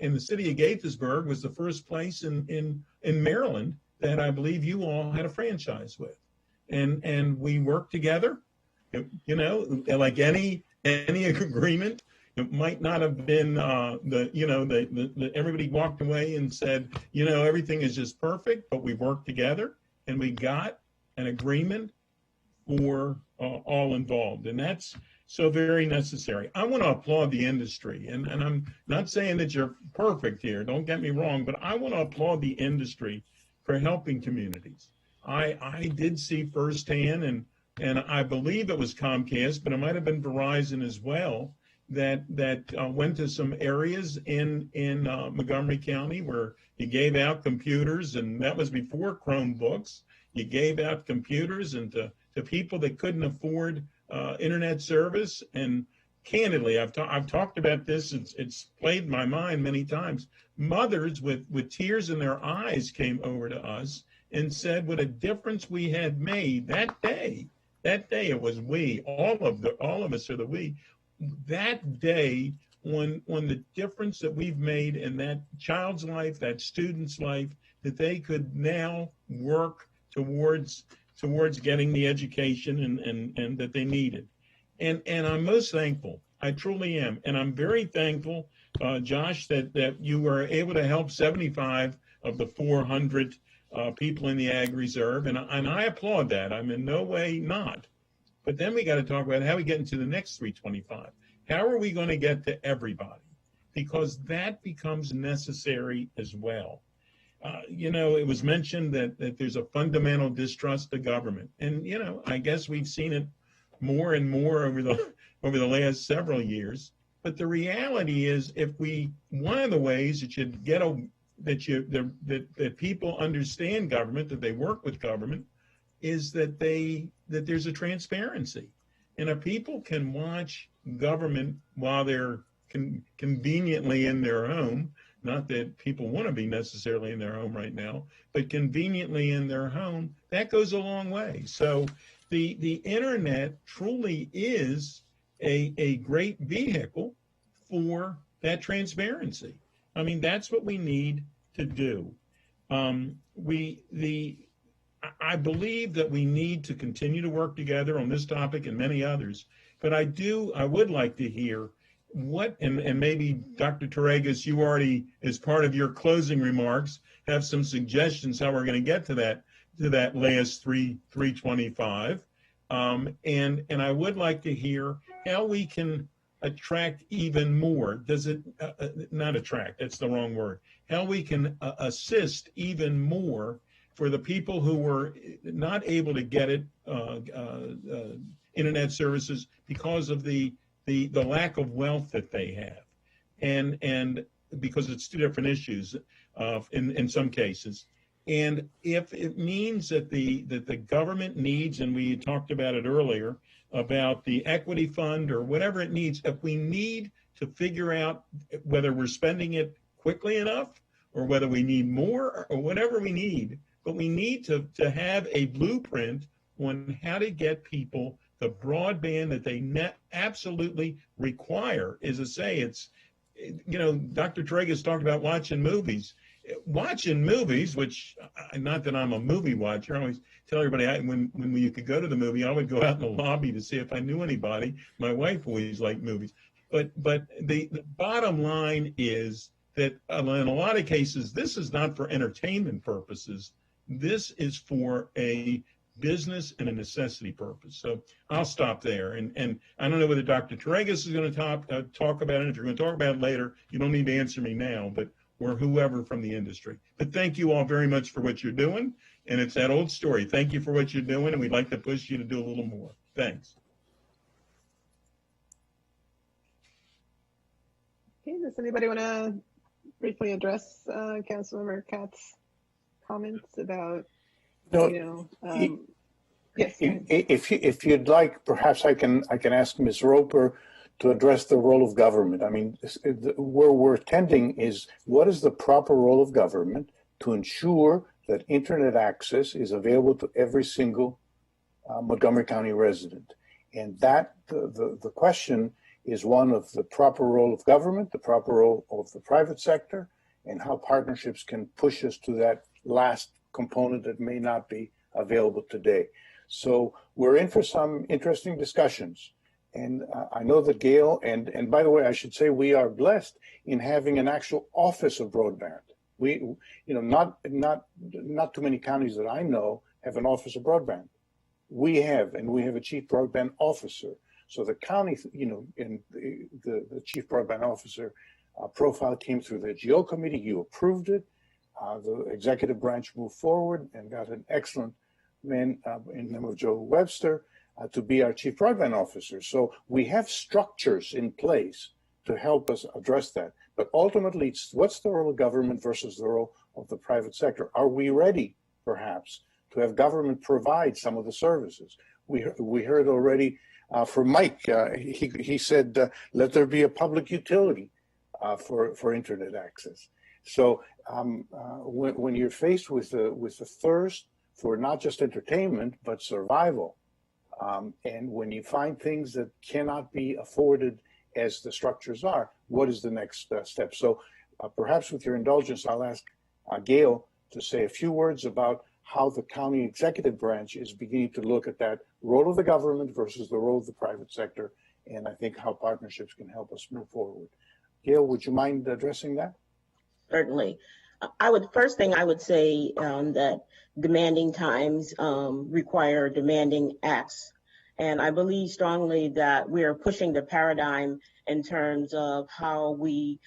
in the city of Gaithersburg, was the first place in Maryland that I believe you all had a franchise with. And we worked together, you know, like any agreement. It might not have been everybody walked away and said, you know, everything is just perfect, but we worked together and we got an agreement for all involved. And that's so very necessary. I want to applaud the industry. And I'm not saying that you're perfect here, don't get me wrong, but I want to applaud the industry for helping communities. I did see firsthand, and I believe it was Comcast, but it might have been Verizon as well, that went to some areas in Montgomery County where you gave out computers, and that was before Chromebooks. You gave out computers and to people that couldn't afford internet service. And candidly, I've talked about this. It's played my mind many times. Mothers with tears in their eyes came over to us and said what a difference we had made that day. That day it was we, all of us are the we. That day, when the difference that we've made in that child's life, that student's life, that they could now work towards getting the education and that they needed. And I'm most thankful. I truly am. And I'm very thankful, Josh, that you were able to help 75 of the 400 people in the Ag Reserve. And I applaud that. I'm in no way not. But then we got to talk about how we get into the next 325. How are we going to get to everybody? Because that becomes necessary as well. You know, it was mentioned that there's a fundamental distrust of government. And, you know, I guess we've seen it more and more over the last several years. But the reality is, one of the ways that you get that people understand government, that they work with government, is that there's a transparency. And if people can watch government while they're conveniently in their home, not that people want to be necessarily in their home right now, but conveniently in their home, that goes a long way. So the internet truly is a great vehicle for that transparency. I mean, that's what we need to do. I believe that we need to continue to work together on this topic and many others, but I would like to hear what, and maybe Dr. Torregas, you already, as part of your closing remarks, have some suggestions how we're going to get to that last 325. And I would like to hear how we can attract even more. Does it, not attract, that's the wrong word. How we can assist even more for the people who were not able to get it, internet services, because of the lack of wealth that they have, and because it's two different issues in some cases. And if it means that the government needs, and we talked about it earlier, about the equity fund or whatever it needs. If we need to figure out whether we're spending it quickly enough or whether we need more or whatever we need, but we need to have a blueprint on how to get people the broadband that they absolutely require. As I say, it's, Dr. Tregas talked about watching movies. Watching movies, which, not that I'm a movie watcher, I always tell everybody when you could go to the movie, I would go out in the lobby to see if I knew anybody. My wife always liked movies. But the bottom line is that in a lot of cases, this is not for entertainment purposes. This is for a business and a necessity purpose. So I'll stop there. And I don't know whether Dr. Tregas is going to talk about it. If you're going to talk about it later, you don't need to answer me now, or whoever from the industry. But thank you all very much for what you're doing. And it's that old story. Thank you for what you're doing, and we'd like to push you to do a little more. Thanks. Okay, does anybody want to briefly address Councilmember Katz's comments about, yes. If you'd like, perhaps I can ask Ms. Roper to address the role of government. I mean, where we're tending is what is the proper role of government to ensure that internet access is available to every single Montgomery County resident. And that the question is one of the proper role of government, the proper role of the private sector, and how partnerships can push us to that last component that may not be available today. So we're in for some interesting discussions. And I know that Gail, and by the way, I should say we are blessed in having an actual office of broadband. We, not too many counties that I know have an office of broadband. We have a chief broadband officer. So the county, and the chief broadband officer profile came through the GO committee. You approved it. The executive branch moved forward and got an excellent man in the name of Joe Webster to be our chief broadband officer. So we have structures in place to help us address that. But ultimately, it's what's the role of government versus the role of the private sector? Are we ready, perhaps, to have government provide some of the services? We heard already from Mike. He said, let there be a public utility for internet access. So when you're faced with the thirst for not just entertainment, but survival, and when you find things that cannot be afforded as the structures are, what is the next step? So perhaps with your indulgence, I'll ask Gail to say a few words about how the county executive branch is beginning to look at that role of the government versus the role of the private sector, and I think how partnerships can help us move forward. Gail, would you mind addressing that? Certainly. First thing I would say that demanding times require demanding acts. And I believe strongly that we are pushing the paradigm in terms of how we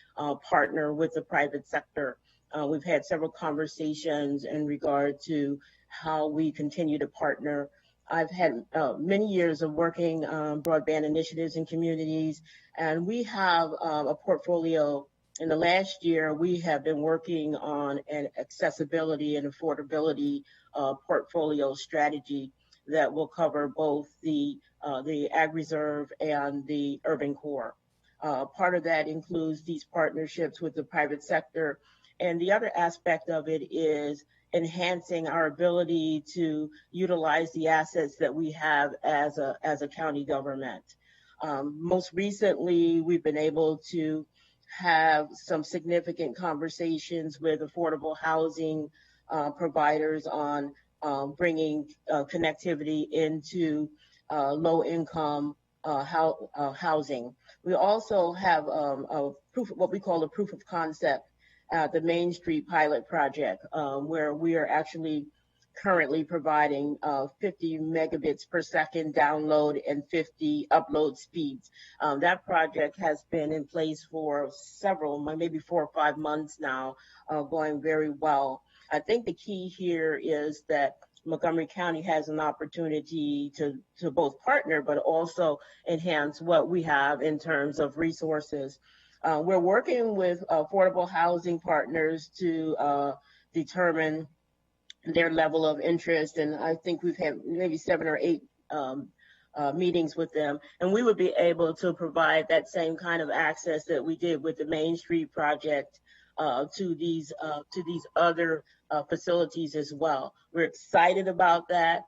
partner with the private sector. We've had several conversations in regard to how we continue to partner. I've had many years of working on broadband initiatives in communities, and we have a portfolio. In the last year, we have been working on an accessibility and affordability portfolio strategy that will cover both the ag reserve and the urban core. Part of that includes these partnerships with the private sector. And the other aspect of it is enhancing our ability to utilize the assets that we have as a county government. Most recently, we've been able to have some significant conversations with affordable housing providers on bringing connectivity into low-income housing. We also have what we call a proof of concept at the Main Street pilot project, where we are actually currently providing 50 megabits per second download and 50 upload speeds. That project has been in place for several, maybe 4 or 5 months now, going very well. I think the key here is that Montgomery County has an opportunity to both partner, but also enhance what we have in terms of resources. We're working with affordable housing partners to determine their level of interest, and I think we've had maybe 7 or 8 meetings with them, and we would be able to provide that same kind of access that we did with the Main Street project to these other facilities as well. We're excited about that.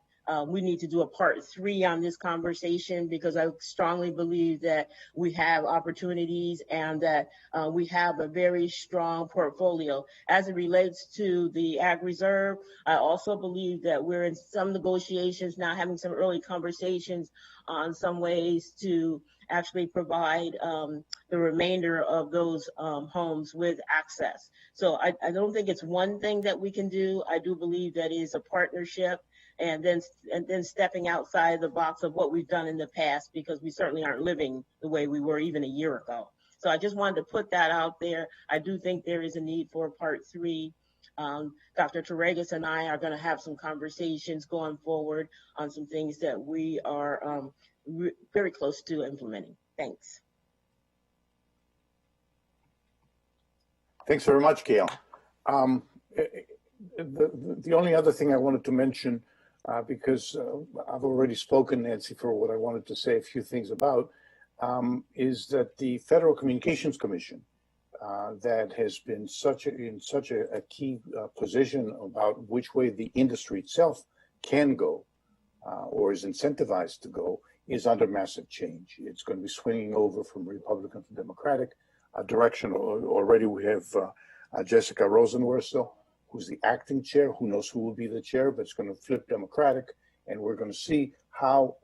We need to do a part 3 on this conversation because I strongly believe that we have opportunities and that we have a very strong portfolio. As it relates to the Ag Reserve, I also believe that we're in some negotiations now, having some early conversations on some ways to actually provide the remainder of those homes with access. So I don't think it's one thing that we can do. I do believe that is a partnership and then stepping outside the box of what we've done in the past, because we certainly aren't living the way we were even a year ago. So I just wanted to put that out there. I do think there is a need for part 3. Dr. Torregas and I are going to have some conversations going forward on some things that we are very close to implementing. Thanks. Thanks very much, Gail. The only other thing I wanted to mention, because I've already spoken, Nancy, for what I wanted to say a few things about, is that the Federal Communications Commission, that has been in such a key position about which way the industry itself can go or is incentivized to go, is under massive change. It's going to be swinging over from Republican to Democratic direction. Already we have Jessica Rosenworcel, who's the acting chair. Who knows who will be the chair, but it's going to flip Democratic, and we're going to see how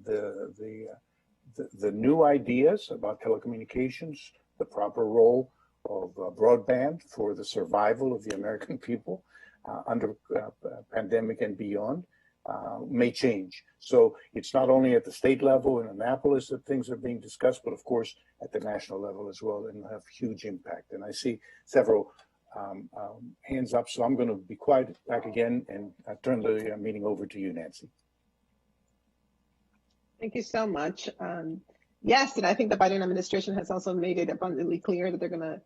the new ideas about telecommunications, the proper role of broadband for the survival of the American people under pandemic and beyond, may change. So it's not only at the state level in Annapolis that things are being discussed, but of course at the national level as well, and have huge impact. And I see several hands up, so I'm going to be quiet back again and turn the meeting over to you, Nancy. Thank you so much. Yes, and I think the Biden administration has also made it abundantly clear that they're going to,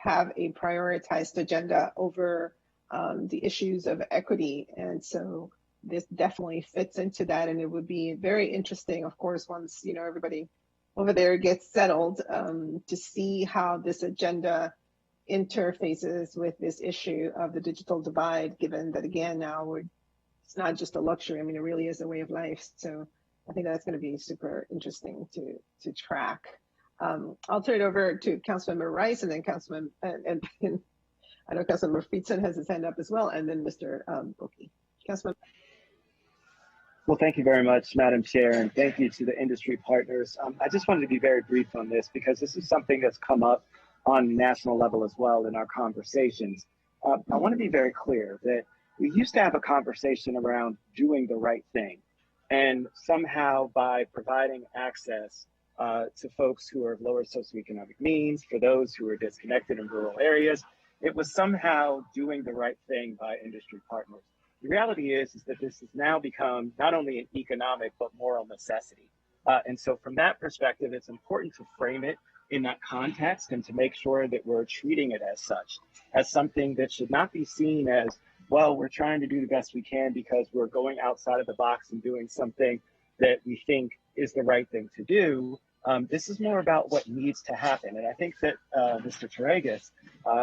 have a prioritized agenda over the issues of equity. And so this definitely fits into that. And it would be very interesting, of course, once, everybody over there gets settled, to see how this agenda interfaces with this issue of the digital divide, given that, again, now it's not just a luxury. I mean, it really is a way of life. So I think that's going to be super interesting to track. I'll turn it over to Councilmember Rice, and then Councilman, and I know Councilmember Friedson has his hand up as well, and then Mr. Bookie. Councilman. Well, thank you very much, Madam Chair, and thank you to the industry partners. I just wanted to be very brief on this because this is something that's come up on national level as well in our conversations. I want to be very clear that we used to have a conversation around doing the right thing, and somehow by providing access to folks who are of lower socioeconomic means, for those who are disconnected in rural areas, it was somehow doing the right thing by industry partners. The reality is that this has now become not only an economic but moral necessity. And so from that perspective, it's important to frame it in that context and to make sure that we're treating it as such, as something that should not be seen as, well, we're trying to do the best we can because we're going outside of the box and doing something that we think is the right thing to do. This is more about what needs to happen. And I think that Mr. Torregas,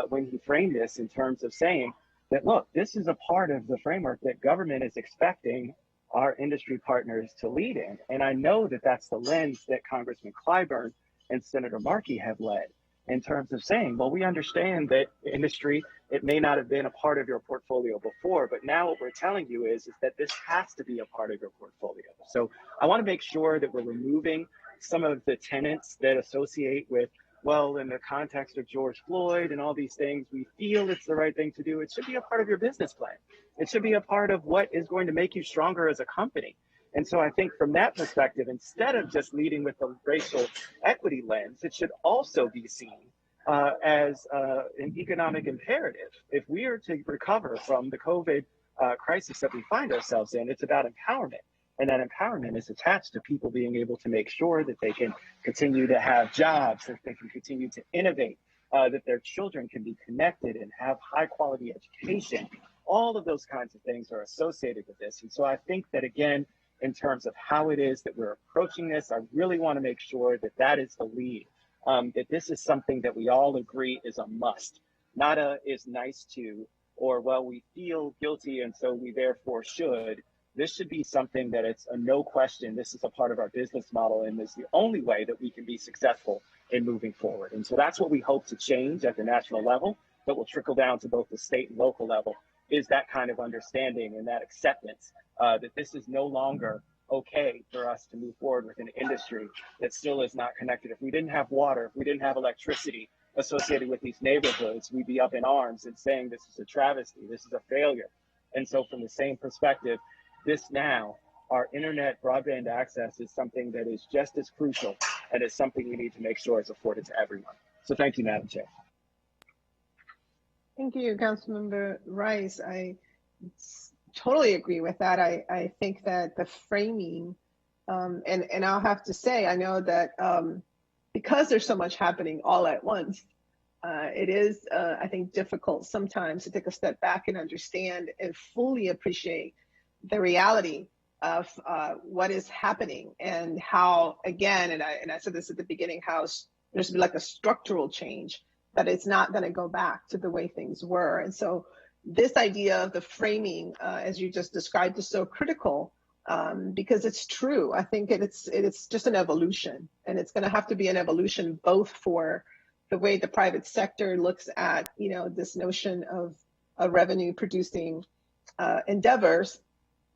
when he framed this in terms of saying that, look, this is a part of the framework that government is expecting our industry partners to lead in. And I know that that's the lens that Congressman Clyburn and Senator Markey have led in terms of saying, well, we understand that industry, it may not have been a part of your portfolio before, but now what we're telling you is that this has to be a part of your portfolio. So I want to make sure that we're removing some of the tenets that associate with, well, in the context of George Floyd and all these things, we feel it's the right thing to do. It should be a part of your business plan. It should be a part of what is going to make you stronger as a company. And so I think from that perspective, instead of just leading with the racial equity lens, it should also be seen as an economic imperative. If we are to recover from the COVID crisis that we find ourselves in, it's about empowerment. And that empowerment is attached to people being able to make sure that they can continue to have jobs, that they can continue to innovate, that their children can be connected and have high quality education. All of those kinds of things are associated with this. And so I think that, again, in terms of how it is that we're approaching this. I really want to make sure that that is the lead, that this is something that we all agree is a must, not a is nice to, or well, we feel guilty and so we therefore should. This should be something that it's a no question. This is a part of our business model and is the only way that we can be successful in moving forward. And so that's what we hope to change at the national level, that will trickle down to both the state and local level, is that kind of understanding and that acceptance that this is no longer okay for us to move forward with an industry that still is not connected. If we didn't have water, if we didn't have electricity associated with these neighborhoods, we'd be up in arms and saying this is a travesty, this is a failure. And so from the same perspective, this now, our internet broadband access is something that is just as crucial and is something we need to make sure is afforded to everyone. So thank you, Madam Chair. Thank you, Councilmember Rice. I totally agree with that. I think that the framing, and I'll have to say, I know that because there's so much happening all at once, it is, I think, difficult sometimes to take a step back and understand and fully appreciate the reality of what is happening and how, again, and I said this at the beginning, how there's like a structural change, that it's not going to go back to the way things were. And so this idea of the framing, as you just described, is so critical because it's true. I think it's just an evolution, and it's going to have to be an evolution both for the way the private sector looks at, this notion of revenue producing endeavors,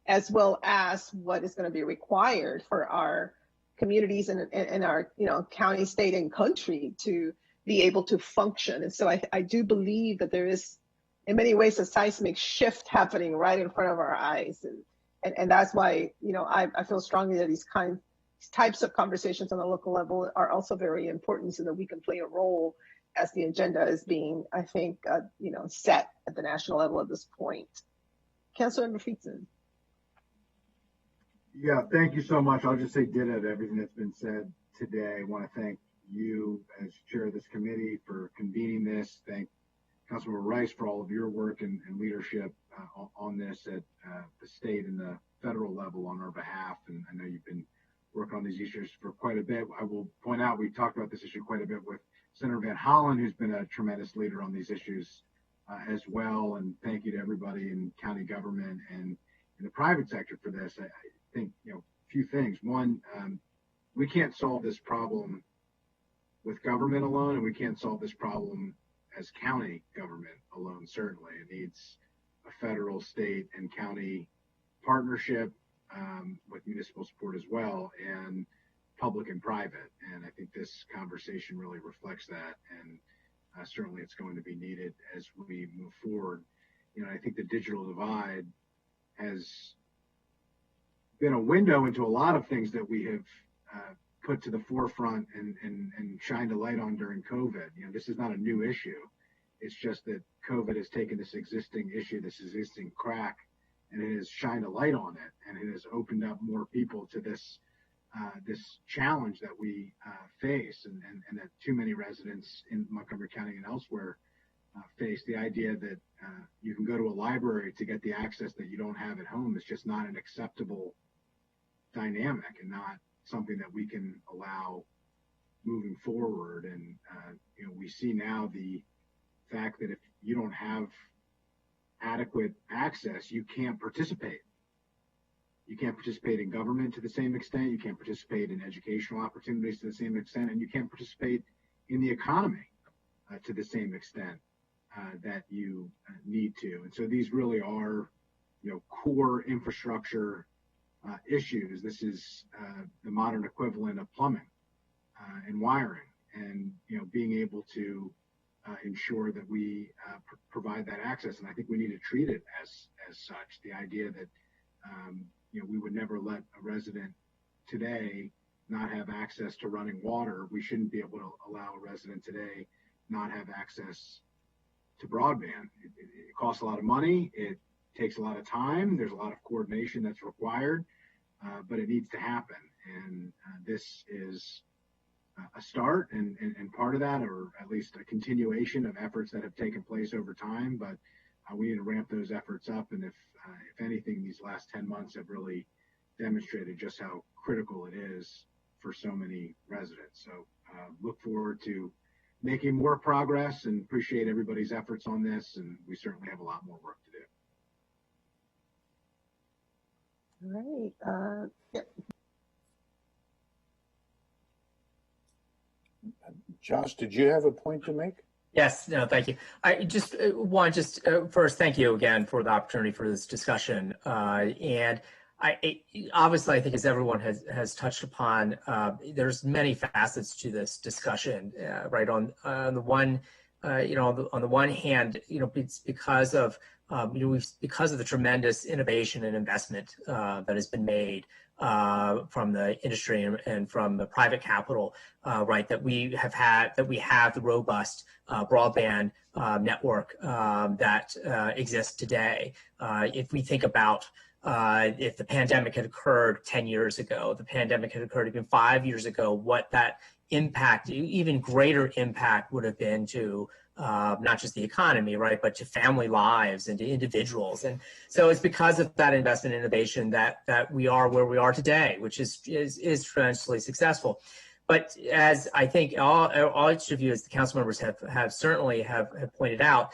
as well as what is going to be required for our communities and our county, state, and country to be able to function. And so I do believe that there is, in many ways, a seismic shift happening right in front of our eyes. And that's why, I feel strongly that these types of conversations on the local level are also very important so that we can play a role as the agenda is being, I think, set at the national level at this point. Councilmember Friedson. Yeah, thank you so much. I'll just say ditto to everything that's been said today. I want to thank you as chair of this committee for convening this. Thank Councilmember Rice for all of your work and leadership on this at the state and the federal level on our behalf. And I know you've been working on these issues for quite a bit. I will point out, we talked about this issue quite a bit with Senator Van Hollen, who's been a tremendous leader on these issues as well. And thank you to everybody in county government and in the private sector for this. I think, a few things. One, we can't solve this problem with government alone, and we can't solve this problem as county government alone, certainly. It needs a federal, state, and county partnership with municipal support as well, and public and private. And I think this conversation really reflects that, and certainly it's going to be needed as we move forward. I think the digital divide has been a window into a lot of things that we have put to the forefront and shined a light on during COVID. This is not a new issue. It's just that COVID has taken this existing issue, this existing crack, and it has shined a light on it, and it has opened up more people to this challenge that we face, and that too many residents in Montgomery County and elsewhere face. The idea that you can go to a library to get the access that you don't have at home is just not an acceptable dynamic, and not something that we can allow moving forward. And we see now the fact that if you don't have adequate access, you can't participate. You can't participate in government to the same extent. You can't participate in educational opportunities to the same extent, and you can't participate in the economy to the same extent that you need to. And so these really are, core infrastructure issues. This is the modern equivalent of plumbing and wiring, and being able to ensure that we provide that access. And I think we need to treat it as such. The idea that we would never let a resident today not have access to running water. We shouldn't be able to allow a resident today not have access to broadband. It costs a lot of money. It takes a lot of time. There's a lot of coordination that's required, but it needs to happen. And this is a start and part of that, or at least a continuation of efforts that have taken place over time. But we need to ramp those efforts up. And if anything, these last 10 months have really demonstrated just how critical it is for so many residents. So look forward to making more progress and appreciate everybody's efforts on this. And we certainly have a lot more work to do. All right. Yep. Josh, did you have a point to make? Yes, no, thank you. I just first, thank you again for the opportunity for this discussion. And obviously, I think as everyone has touched upon, there's many facets to this discussion, right? On the one, on the one hand, it's because of because of the tremendous innovation and investment that has been made from the industry and from the private capital, right? That we have the robust broadband network that exists today. If we think about if the pandemic had occurred 10 years ago, the pandemic had occurred even 5 years ago, what that impact, even greater impact would have been to not just the economy, right, but to family lives and to individuals. And so it's because of that investment in innovation that we are where we are today, which is tremendously successful. But as I think all each of you as the council members have certainly pointed out,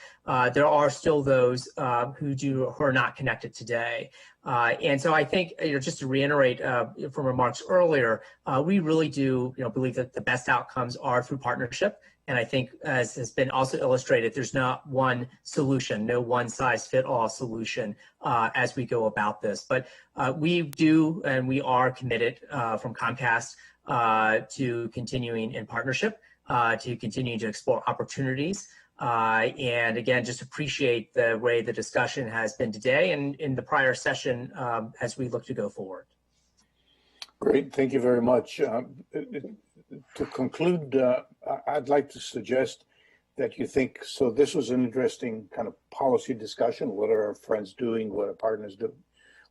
there are still those who are not connected today. And so I think, just to reiterate from remarks earlier, we really do believe that the best outcomes are through partnership. And I think, as has been also illustrated, there's not one solution, no one-size-fit-all solution as we go about this. But we do, and we are committed from Comcast to continuing in partnership, to continuing to explore opportunities. And again, just appreciate the way the discussion has been today and in the prior session as we look to go forward. Great, thank you very much. To conclude, I'd like to suggest that you think, so this was an interesting kind of policy discussion. What are our friends doing? What are partners doing?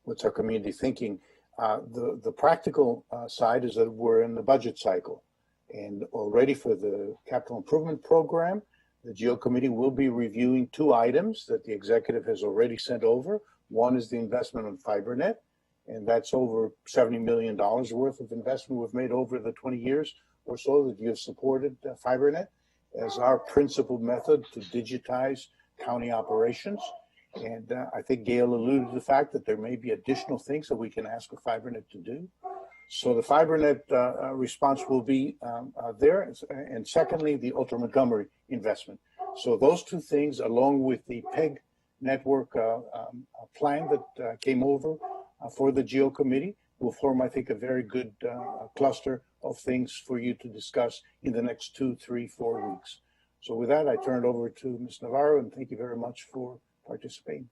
What's our community thinking? The practical side is that we're in the budget cycle. And already for the capital improvement program, the GO committee will be reviewing 2 items that the executive has already sent over. One is the investment on FiberNet, and that's over $70 million worth of investment we've made over the 20 years or so that you have supported FiberNet as our principal method to digitize county operations. And I think Gail alluded to the fact that there may be additional things that we can ask of FiberNet to do. So the FiberNet response will be there. And secondly, the Ultra Montgomery investment. So those 2 things, along with the PEG network plan that came over for the GO committee, will form, I think, a very good cluster of things for you to discuss in the next 2, 3, 4 weeks. So with that, I turn it over to Ms. Navarro, and thank you very much for participating.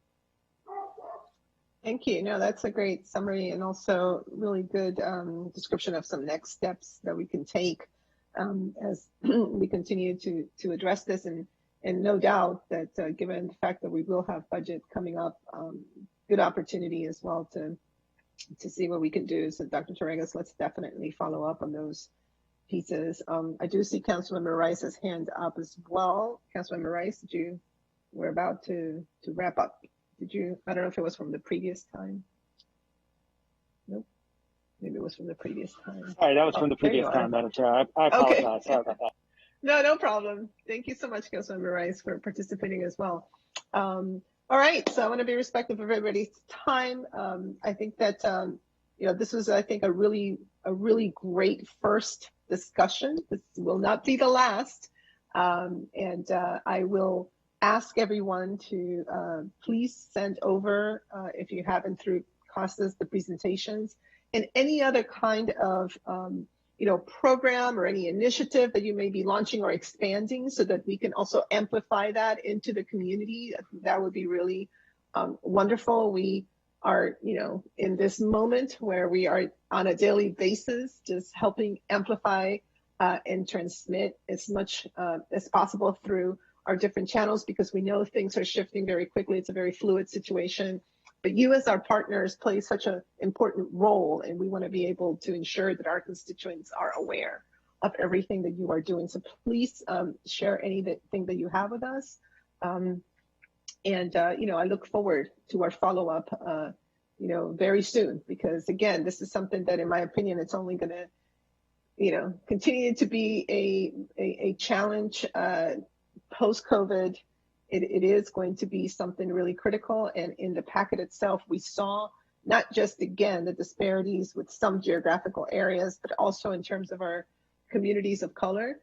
Thank you. No, that's a great summary and also really good description of some next steps that we can take as we continue to address this. And no doubt that given the fact that we will have budget coming up, good opportunity as well to see what we can do. So Dr. Torregas, let's definitely follow up on those pieces. I do see Councilmember Rice's hand up as well. Councilmember Rice, we're about to wrap up. I don't know if it was from the previous time. Nope. Maybe it was from the previous time. Sorry, that was from the previous time, Madam Chair. I apologize. Okay. Sorry about that. No problem. Thank you so much, Councilmember Rice, for participating as well. All right, so I want to be respectful of everybody's time. I think that this was, I think, a really great first discussion. This will not be the last, and I will ask everyone to please send over, if you haven't through CASAS, the presentations and any other kind of program or any initiative that you may be launching or expanding so that we can also amplify that into the community. That would be really wonderful. We are, in this moment where we are on a daily basis, just helping amplify and transmit as much as possible through our different channels, because we know things are shifting very quickly. It's a very fluid situation. But you as our partners play such an important role, and we want to be able to ensure that our constituents are aware of everything that you are doing. So please share anything that you have with us. I look forward to our follow-up, very soon, because again, this is something that, in my opinion, it's only going to, continue to be a challenge post-COVID. It is going to be something really critical. And in the packet itself, we saw not just, again, the disparities with some geographical areas, but also in terms of our communities of color.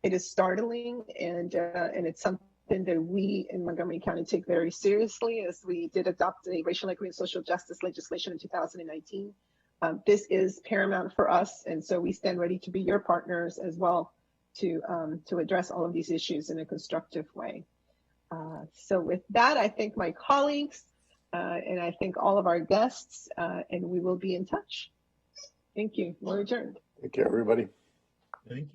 It is startling, and it's something that we in Montgomery County take very seriously, as we did adopt a racial equity and social justice legislation in 2019. This is paramount for us, and so we stand ready to be your partners as well to address all of these issues in a constructive way. So with that, I thank my colleagues, and I thank all of our guests, and we will be in touch. Thank you. We're adjourned. Thank you, everybody. Thank you.